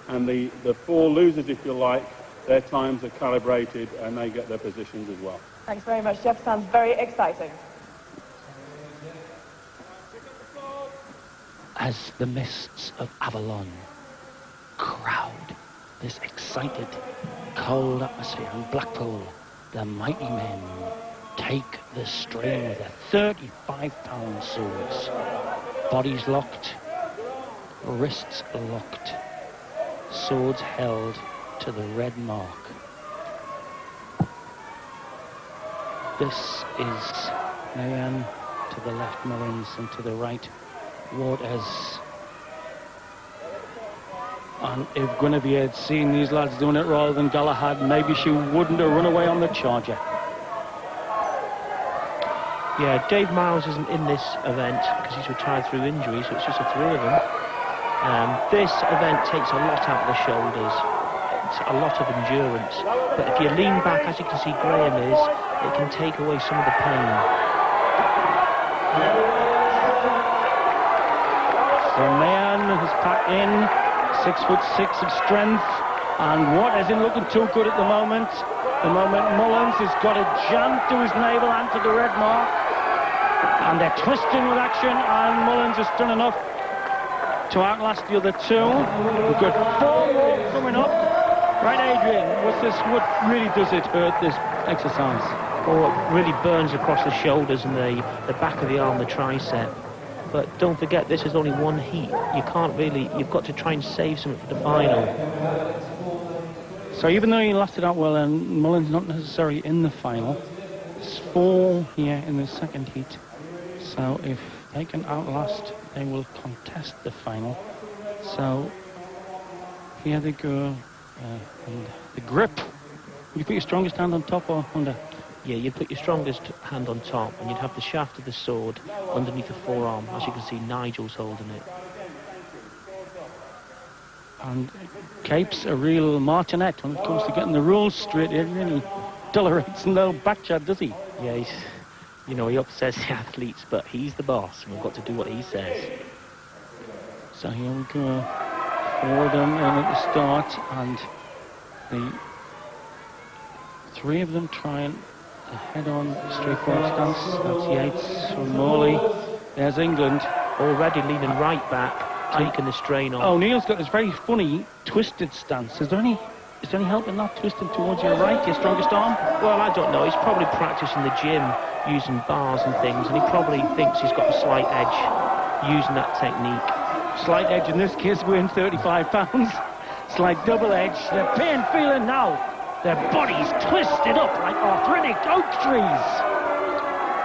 and the 4 losers, if you like, their times are calibrated and they get their positions as well. Thanks very much, Jeff. Sounds very exciting. As the mists of Avalon crowd this excited, cold atmosphere in Blackpool, the mighty men take the strain with their 35-pound swords. Bodies locked, wrists locked, swords held to the red mark. This is Mayan to the left, Mullins, and to the right, Waters. And if Guinevere had seen these lads doing it rather than Galahad, maybe she wouldn't have run away on the charger. Yeah, Dave Miles isn't in this event because he's retired through injury, so it's just the 3 of them. This event takes a lot out of the shoulders. It's a lot of endurance. But if you lean back, as you can see Graham is, it can take away some of the pain. So Mayan has packed in 6'6" of strength, and Watt isn't looking too good at the moment. The moment Mullins has got a jam to his navel and to the red mark, and they're twisting with action, and Mullins has done enough to outlast the other 2. We've got 4 more coming up. Right, Adrian, what really does it hurt this exercise? Oh, it really burns across the shoulders and the back of the arm, the tricep. But don't forget, this is only 1 heat. You can't really, you've got to try and save something for the final. So even though he lasted out well, and Mullins not necessarily in the final, there's 4 here in the second heat. So if they can outlast, they will contest the final. So here they go. And the grip. You put your strongest hand on top or under? Yeah, you'd put your strongest hand on top, and you'd have the shaft of the sword underneath the forearm. As you can see, Nigel's holding it. And Cape's a real martinet when it comes to getting the rules straight. He really tolerates no backchat, does he? Yeah, he's, you know, he upsets the athletes, but he's the boss, and we've got to do what he says. So here we go. 4 of them in at the start, and the 3 of them trying a head-on straightforward stance. That's Yates from Morley. There's England. Already leaning right back, taking the strain off. O'Neill's got this very funny twisted stance. Is there any help in that twisting towards your right, your strongest arm? Well, I don't know. He's probably practicing the gym using bars and things, and he probably thinks he's got a slight edge using that technique. Slight edge in this case, weighing 35 pounds. Slight double edge. They're pain feeling now. Their bodies twisted up like arthritic oak trees.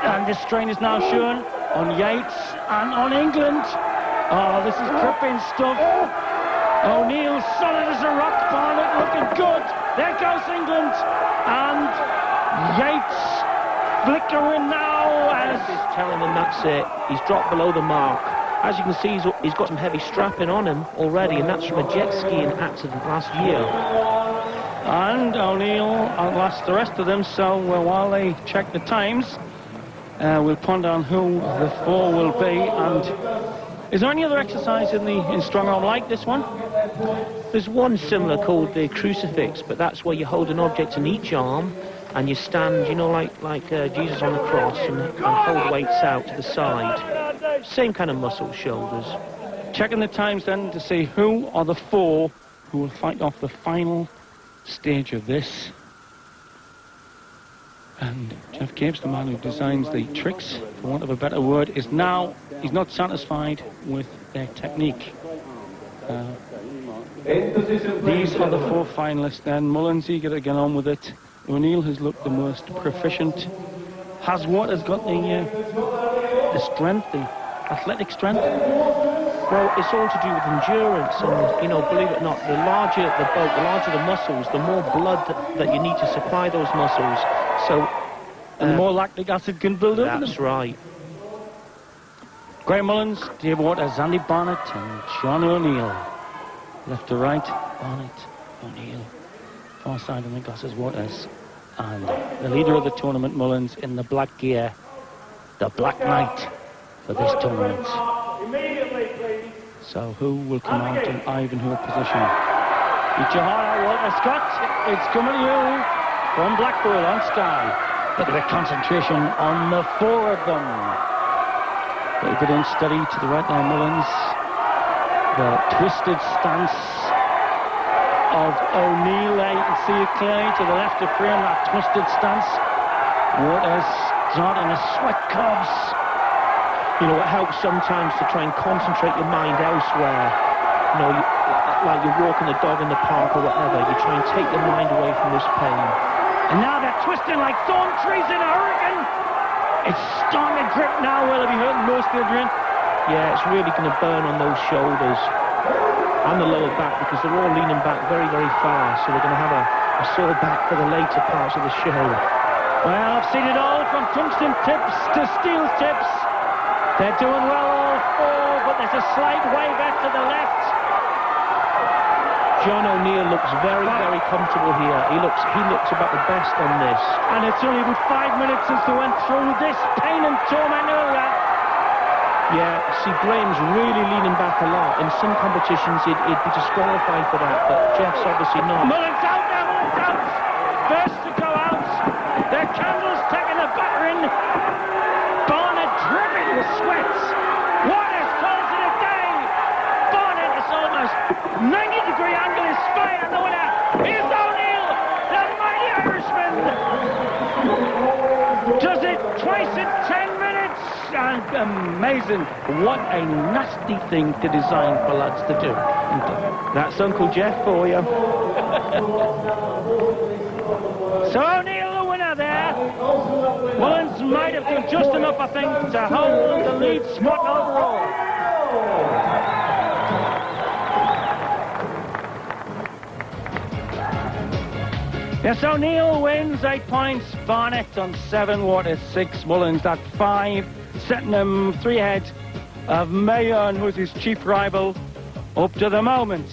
And this strain is now shown on Yates and on England. Oh, this is gripping stuff. O'Neill solid as a rock, Barnett looking good. There goes England. And Yates flickering now as... He's telling them that's it. He's dropped below the mark. As you can see, he's got some heavy strapping on him already, and that's from a jet skiing accident last year. And O'Neill outlasts the rest of them, so while they check the times, we'll ponder on who the 4 will be. And is there any other exercise in strong arm like this one? There's one similar called the crucifix, but that's where you hold an object in each arm and you stand, you know, like Jesus on the cross, and hold weights out to the side. Same kind of muscle, shoulders. Checking the times then to see who are the 4 who will fight off the final stage of this. And Jeff Gibbs, the man who designs the tricks, for want of a better word, he's not satisfied with their technique. These are the 4 finalists then. Mullins eager to get on with it. O'Neill has looked the most proficient. Has Waters got the strength, the athletic strength? Well, it's all to do with endurance, and, you know, believe it or not, the larger the boat, the larger the muscles, the more blood that you need to supply those muscles. So, and the more lactic acid can build up. That's right. Graham Mullins, Dave Waters, Andy Barnett, and John O'Neill. Left to right, Barnett, O'Neill. Far side of the glasses, Waters. And the leader of the tournament, Mullins, in the black gear. The Black Knight for this tournament. So who will come out in Ivanhoe position? Ichihara, Walter Scott, it's coming to you from Blackpool on Sky. Look at the concentration on the 4 of them. A little bit unsteady to the right there, Mullins. The twisted stance of O'Neill there, you can see it clearly to the left of frame, that twisted stance. Waters got in a sweat cobs. You know, it helps sometimes to try and concentrate your mind elsewhere. You know, like you're walking the dog in the park or whatever, you try and take your mind away from this pain. And now they're twisting like thorn trees in a hurricane. It's starting to grip now. Will it be hurting most, Adrian? Yeah, it's really going to burn on those shoulders and the lower back, because they're all leaning back very, very far, so they're going to have a sore back for the later parts of the show. Well, I've seen it all from tungsten tips to steel tips. They're doing well, all 4, but there's a slight waiver to the left. John O'Neill looks very, very comfortable here. He looks about the best on this. And it's only about 5 minutes since they went through this pain and torment earlier. Yeah, see, Graham's really leaning back a lot. In some competitions, he'd be disqualified for that, but Jeff's obviously not. Mullins out now, Mullins out! First to go out. Their candles taking a battering. Barnett dripping with sweat. Waters calls it a day. Barnett is almost 90-degree angle is fine, and the winner is O'Neill, the mighty Irishman. Does it twice in 10 minutes. And amazing. What a nasty thing to design for lads to do. That's Uncle Jeff for you. So O'Neill the winner there. Mullins might have done just enough, I think, to hold the lead spot overall. Yes, O'Neill wins 8 points. Barnett on 7, Waters 6, Mullins at 5. Setting them 3 ahead of Mayern, who's his chief rival, up to the moment.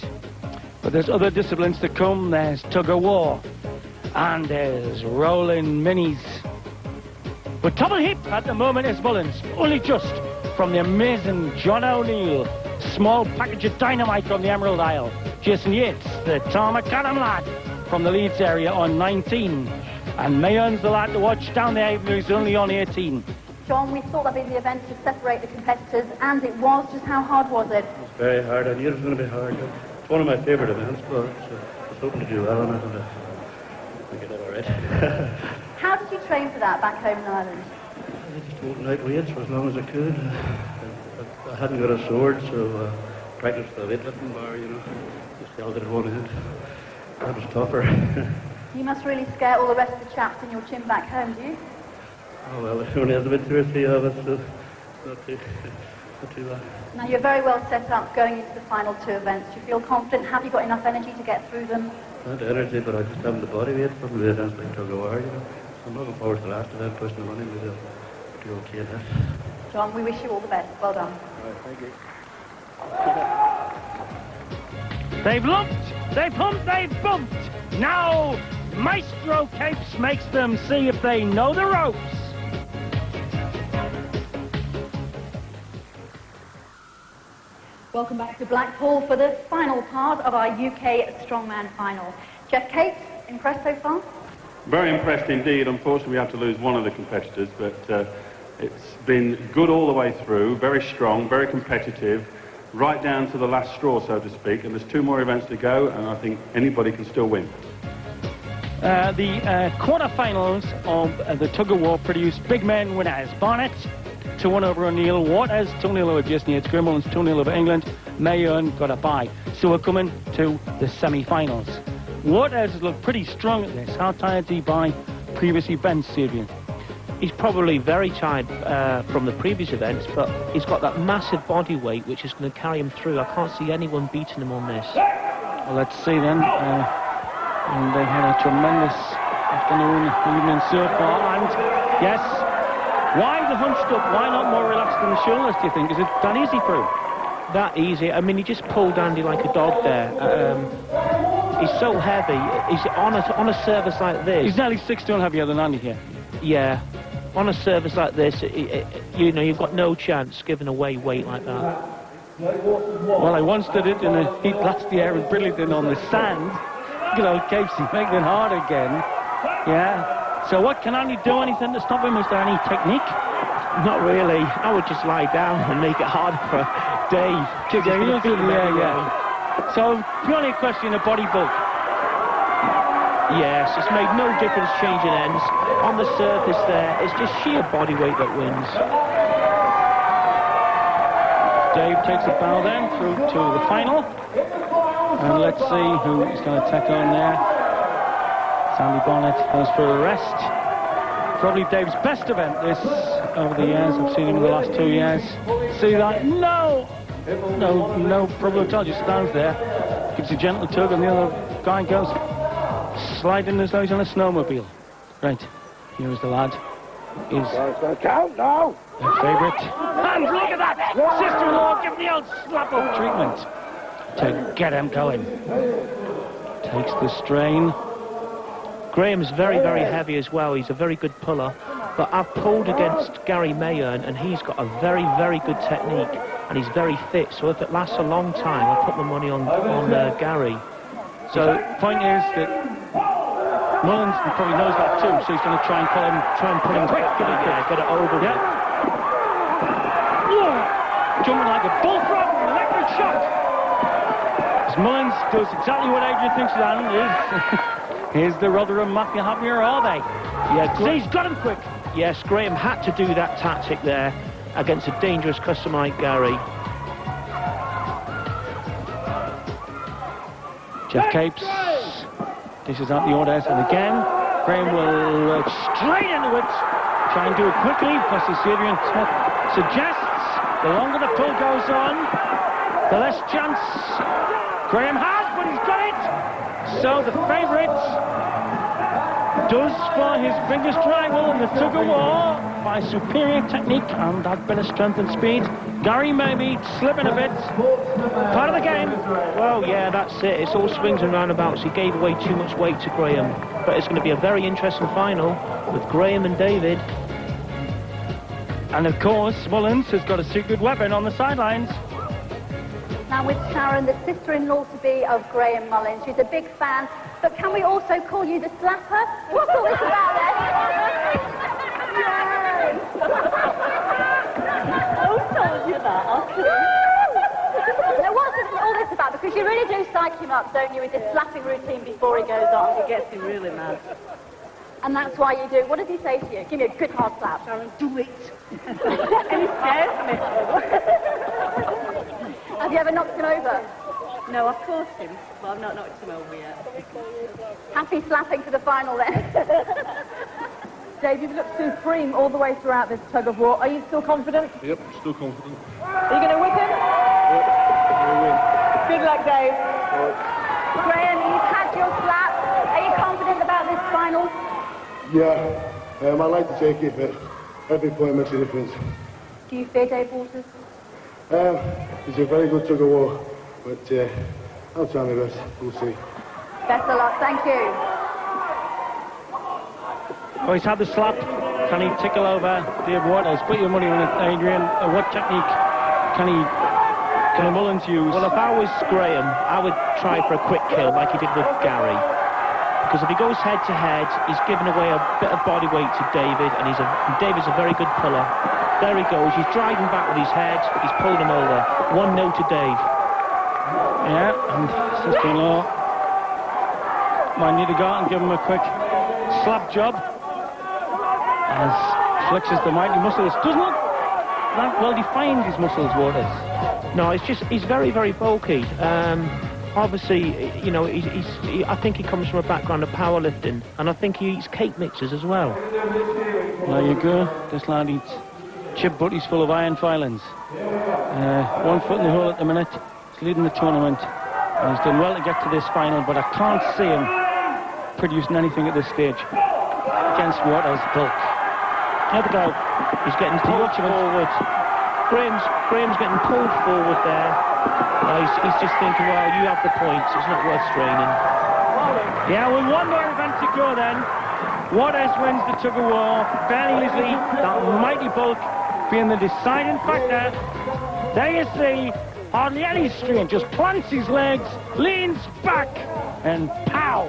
But there's other disciplines to come. There's tug-of-war, and there's rolling minis. But double hit at the moment is Mullins, only just from the amazing John O'Neill. Small package of dynamite from the Emerald Isle. Jason Yates, the Tom McCallum lad from the Leeds area on 19. And Mayern's the lad to watch down the Avenue, he's only on 18. John, we thought that'd be the event to separate the competitors, and it was. Just how hard was it? It was very hard. I knew it was going to be hard. It's one of my favourite events, but I was hoping to do well on it, and I get it all right. How did you train for that back home in Ireland? I just holding out weights for as long as I could. I hadn't got a sword, so practiced the weightlifting bar, you know. Just held it at one end. That was tougher. You must really scare all the rest of the chaps in your gym back home, do you? Oh, well, there only has been 2 or 3 of us, so not too bad. Now, you're very well set up going into the final 2 events. Do you feel confident? Have you got enough energy to get through them? Not energy, but I just haven't the body weight for the events like tug-of-war, you know. So I'm looking forward to the last event, pushing and running. We'll do okay at that. John, we wish you all the best. Well done. All right, thank you. They've looked, they've humped, they've bumped. Now, Maestro Capes makes them see if they know the ropes. Welcome back to Blackpool for the final part of our UK Strongman final. Jeff Cates, impressed so far? Very impressed indeed. Unfortunately, we have to lose one of the competitors, but it's been good all the way through, very strong, very competitive, right down to the last straw, so to speak, and there's 2 more events to go, and I think anybody can still win. The quarterfinals of the tug-of-war produced big men winners. Barnett 2-1 over O'Neill, Waters 2-0 over Jason Yates, Grimmel's 2-0 over England, Mayern got a bye. So we're coming to the semi-finals. Waters has looked pretty strong at this. How tired is he by previous events, Adrian? He's probably very tired from the previous events, but he's got that massive body weight which is going to carry him through. I can't see anyone beating him on this. Well, let's see then. And they had a tremendous afternoon, evening so far. And yes, why the hunched up? Why not more relaxed in the shoulders, do you think? Is it that easy for him? That easy. I mean, he just pulled Andy like a dog there. He's so heavy. He's on a service like this. He's nearly 6 stone heavier than Andy here. Yeah. On a service like this, you know, you've got no chance giving away weight like that. Well, I once did it in a heat last year in Bridlington on the sand. Good old Casey making it hard again. Yeah. So what, can Andy do anything to stop him? Is there any technique? Not really. I would just lie down and make it harder for Dave. Yeah. So purely a question of body bulk. Yes, it's made no difference changing ends. On the surface there, it's just sheer body weight that wins. Dave takes a bow then through to the final. And let's see who is going to take on there. Sandy Barnett goes for a rest. Probably Dave's best event this over the years. I've seen him in the last 2 years. See that? No problem at all. Just stands there, gives a gentle tug, and the other guy goes sliding as though he's on a snowmobile. Right, here's the lad. Is count now. Their favourite. And look at that! Sister-in-law giving the old slap-up treatment to get him going. Takes the strain. Graham's very, very heavy as well. He's a very good puller. But I've pulled against Gary Mayern, and he's got a very, very good technique, and he's very fit. So if it lasts a long time, I'll put my money on Gary. So the point is that Mullins probably knows that too, so he's going to try and put him quick. Get it over. Yeah. Jumping like a bullfrog, an electric shock. As Mullins does exactly what Adrian thinks he's done. Here's the Rotherham Mafia happy, or are they? Yeah, see, he's got him quick. Yes, Graham had to do that tactic there against a dangerous customer like Gary. Jeff Capes dishes out the orders, and again, Graham will straight into it. Try and do it quickly, because as Adrian Smith suggests, the longer the pull goes on, the less chance Graham has, but he's got it. So the favourite does for his biggest rival in the tug-of-war by superior technique and that bit of strength and speed. Gary maybe slipping a bit. Part of the game. Well, yeah, that's it. It's all swings and roundabouts. He gave away too much weight to Graham. But it's going to be a very interesting final with Graham and David. And of course, Mullins has got a secret weapon on the sidelines. Now with Sharon, the sister-in-law-to-be of Graham Mullins. She's a big fan. But can we also call you the slapper? What's all this about then? Yes! Who told you that? Now what's all this about? Because you really do psych him up, don't you, with this slapping routine before he goes on. It gets him really mad. And that's why you do it. What does he say to you? Give me a good hard slap. Sharon, do it. And he scares me. Have you ever knocked him over? No, I've caught him, but I've not knocked him over yet. Happy slapping for the final then. Dave, you've looked supreme all the way throughout this tug-of-war. Are you still confident? Yep, still confident. Are you going to whip him? Yep, we'll win. Good luck, Dave. Graham, you've had your slap. Are you confident about this final? Yeah, I like to take it, but every point makes a difference. Do you fear Dave Waters? He's a very good tug-of-war, but I'll try my best. We'll see. Best of luck. Thank you. Oh, he's had the slap. Can he tickle over Dave Waters? Put your money on it, Adrian. What technique can he Can Mullins use? Well, if I was Graham, I would try for a quick kill like he did with Gary. Because if he goes head-to-head, he's giving away a bit of body weight to David, and David's a very good puller. There he goes. He's driving back with his head. He's pulled him over. 1-0 to Dave. Yeah, and sister-in-law might need to go out and give him a quick slap job. As flexes the mighty muscles. Doesn't look that well defined, his muscles, Waters. No, it's just, he's very, very bulky. Obviously, you know, I think he comes from a background of powerlifting, and I think he eats cake mixes as well. There you go. This lad eats chip butties full of iron filings. 1 foot in the hole at the minute. He's leading the tournament. And he's done well to get to this final, but I can't see him producing anything at this stage against Waters' bulk. There we go. He's getting pulled forward. Graham's getting pulled forward there. He's just thinking, well, you have the points. It's not worth straining. Yeah, with one more event to go then. Waters wins the tug-of-war fairly easily. That mighty bulk being the deciding factor. There you see, hardly any strain. Just plants his legs, leans back, and pow!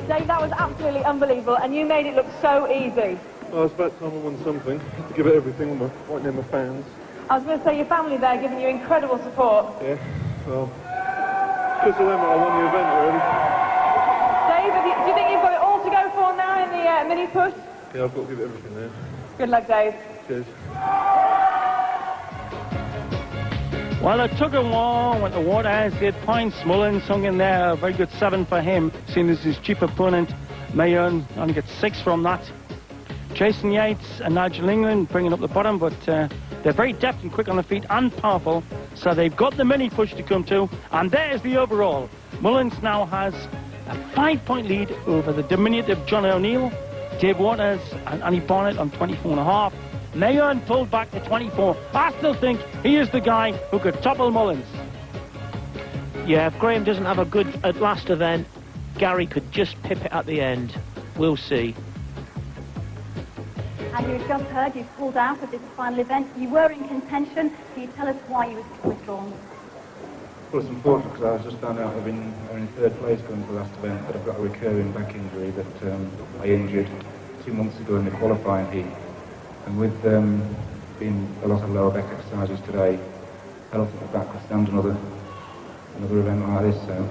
Dave, that was absolutely unbelievable, and you made it look so easy. Well, it's about time I won something. I had to give it everything with my pointing in my fans. I was going to say, your family there giving you incredible support. Yeah, well, because of them I won the event, really. Dave, do you think you've got it all to go for now in the mini push? Yeah, I've got to give it everything there. Good luck, Dave. Cheers. Well, the tug-of-war went to Waters, 8 points. Mullins hung in there, a very good 7 for him, seeing as his chief opponent, Mayern, only gets 6 from that. Jason Yates and Nigel England bringing up the bottom, but they're very deft and quick on the feet and powerful, so they've got the mini push to come to, and there's the overall. Mullins now has a 5-point lead over the diminutive John O'Neill, Dave Waters and Annie Barnett on 24.5. Mayern pulled back to 24. I still think he is the guy who could topple Mullins. Yeah, if Graham doesn't have a good last event, Gary could just pip it at the end. We'll see. And you've just heard you've pulled out of this final event. You were in contention. Can you tell us why you were withdrawn? Well, it's unfortunate because I was just found out I've been in 3rd place going to the last event, but I've got a recurring back injury that I injured 2 months ago in the qualifying heat. And with being a lot of lower back exercises today, I don't think the back could stand another event like this, so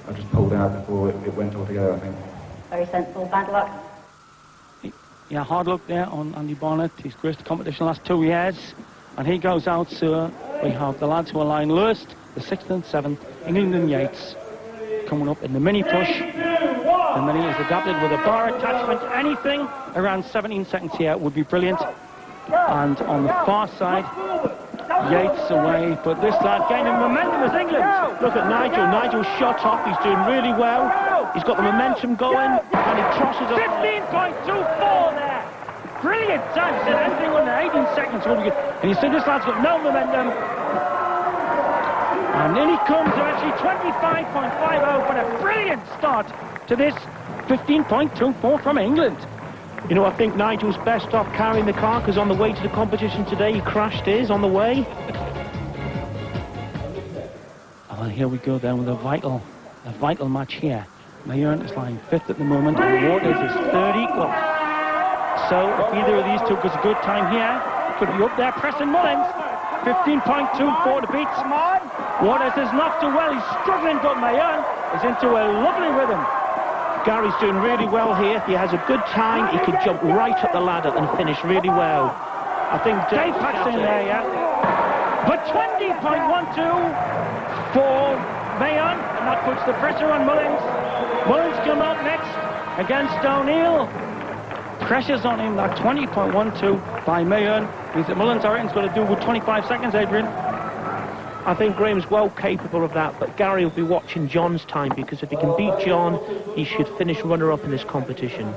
I just pulled out before it went all together, I think. Very sensible. Bad luck. Yeah, hard luck there on Andy Barnett. He's graced the competition the last 2 years, and he goes out, so we have the lads who are lying lowest, the 6th and 7th, England and Yates, coming up in the mini push. The mini is adapted with a bar attachment. Anything around 17 seconds here would be brilliant. And on the far side, Yates away, but this lad gaining momentum as England. Look at Nigel. Nigel's shot off. He's doing really well. He's got the momentum going, and he crosses up. 15.24 there. Brilliant time. Said anything under 18 seconds would be good. And you see this lad's got no momentum. And in he comes to actually 25.50, but a brilliant start to this 15.24 from England. You know, I think Nigel's best off carrying the car, because on the way to the competition today, he crashed his on the way. Well, here we go then with a vital match here. Mayern is lying 5th at the moment, and Waters is 3rd equal. So if either of these two gets a good time here, could be up there pressing Mullins. 15.24 to beat. Waters is not too well. He's struggling, but Mayern is into a lovely rhythm. Gary's doing really well here. He has a good time. He could jump right up the ladder and finish really well. I think Dave packs in there, yeah. But 20.12 for Mayern, and that puts the pressure on Mullins. Mullins come out next against O'Neill. Pressure's on him, that 20.12 by Mayern. Means that Mullins, I reckon, is going to do with 25 seconds, Adrian. I think Graham's well capable of that, but Gary will be watching John's time, because if he can beat John, he should finish runner-up in this competition.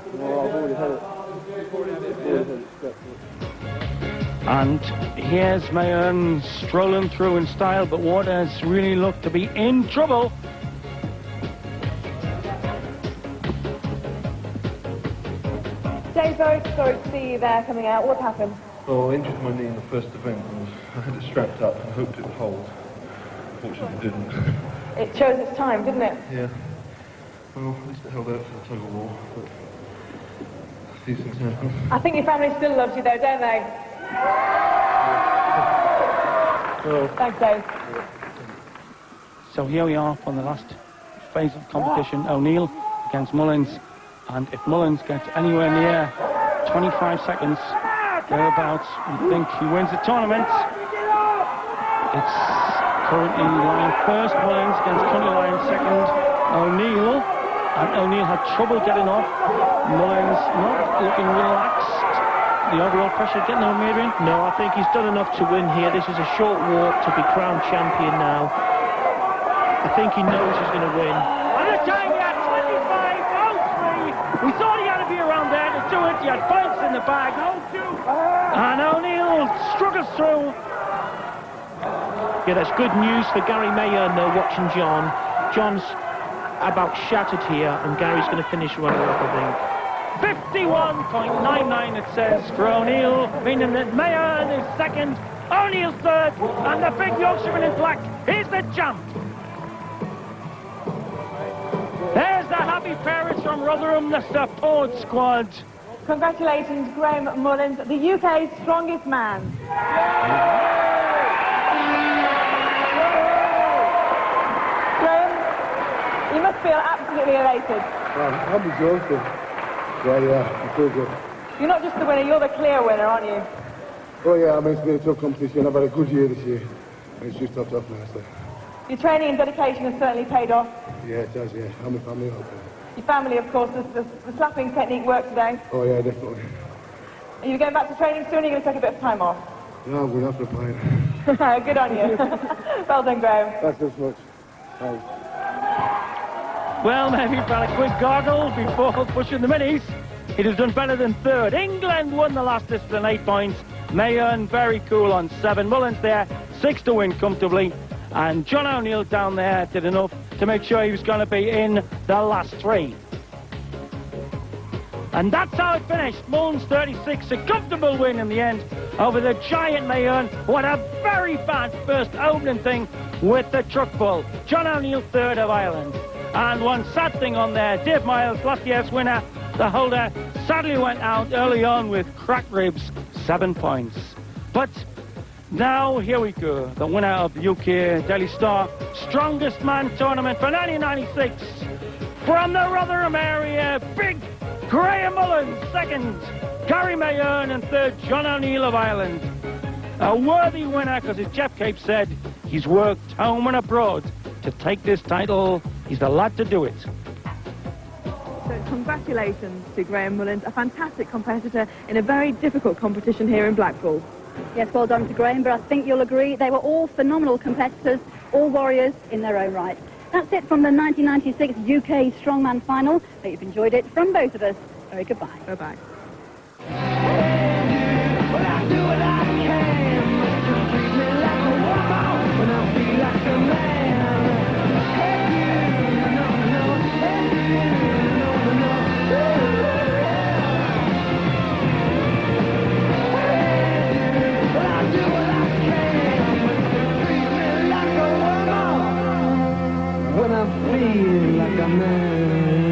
And here's Mayern strolling through in style, but Waters really looked to be in trouble. Dave, very sorry to see you there coming out. What happened? Well, I injured my knee in the first event. I had it strapped up and hoped it would hold. Fortunately, it didn't. It chose its time, didn't it? Yeah. Well, at least it held out for the tug of war. But these things happen. I think your family still loves you, though, don't they? Well, Thanks, Dave. So here we are on the last phase of competition. O'Neill against Mullins. And if Mullins gets anywhere near 25 seconds, thereabouts, we think he wins the tournament. It's currently Lyon first, Mullins against Country Lyon second, O'Neill. And O'Neill had trouble getting off. Mullins not looking relaxed. The overall pressure getting over Adrian? No, I think he's done enough to win here. This is a short walk to be crowned champion now. I think he knows he's going to win. And the time he had 25.03. We thought he had to be around there to do it. He had points in the bag. And O'Neill struggles through. Yeah, that's good news for Gary Mayer now watching John. John's about shattered here, and Gary's going to finish runner-up, I think. 51.99 it says for O'Neill, meaning that Mayer is second, O'Neill third, and the big Yorkshireman in black is the champ. There's the happy parents from Rotherham, the support squad. Congratulations, Graham Mullins, the UK's strongest man. Graham, you must feel absolutely elated. I'm exhausted. Yeah, I feel good. You're not just the winner, you're the clear winner, aren't you? Oh yeah, I mean, it's been a tough competition. I've had a good year this year. And it's just tough nicely. Your training and dedication has certainly paid off. Yeah, it does, yeah. How my family out there? Your family, of course, the slapping technique worked today. Oh yeah, definitely. Are you going back to training soon, or are you going to take a bit of time off? No, I'm going after playing. Good on you. Well done, Graham. Thanks so much. Thanks. Well, maybe for a quick gargle before pushing the minis. It has done better than third. England won the last discipline, 8 points. Mayon very cool on 7. Mullins there, 6 to win comfortably. And John O'Neill down there did enough to make sure he was going to be in the last 3. And that's how it finished. Mullins 36, a comfortable win in the end over the giant Mayon. What a very bad first opening thing with the truck pull. John O'Neill, third of Ireland. And one sad thing on there, Dave Miles, last year's winner, the holder, sadly went out early on with cracked ribs, 7 points. But now, here we go, the winner of the UK Daily Star Strongest Man Tournament for 1996. From the Rotherham area, big Graham Mullins, second, Gary Mayon, and third, John O'Neill of Ireland. A worthy winner, because as Jeff Cape said, he's worked home and abroad to take this title. He's the lad to do it. So congratulations to Graham Mullins, a fantastic competitor in a very difficult competition here in Blackpool. Yes, well done to Graham, but I think you'll agree they were all phenomenal competitors, all warriors in their own right. That's it from the 1996 UK Strongman Final. Hope you've enjoyed it. From both of us, very goodbye. Bye-bye. When I feel like a man.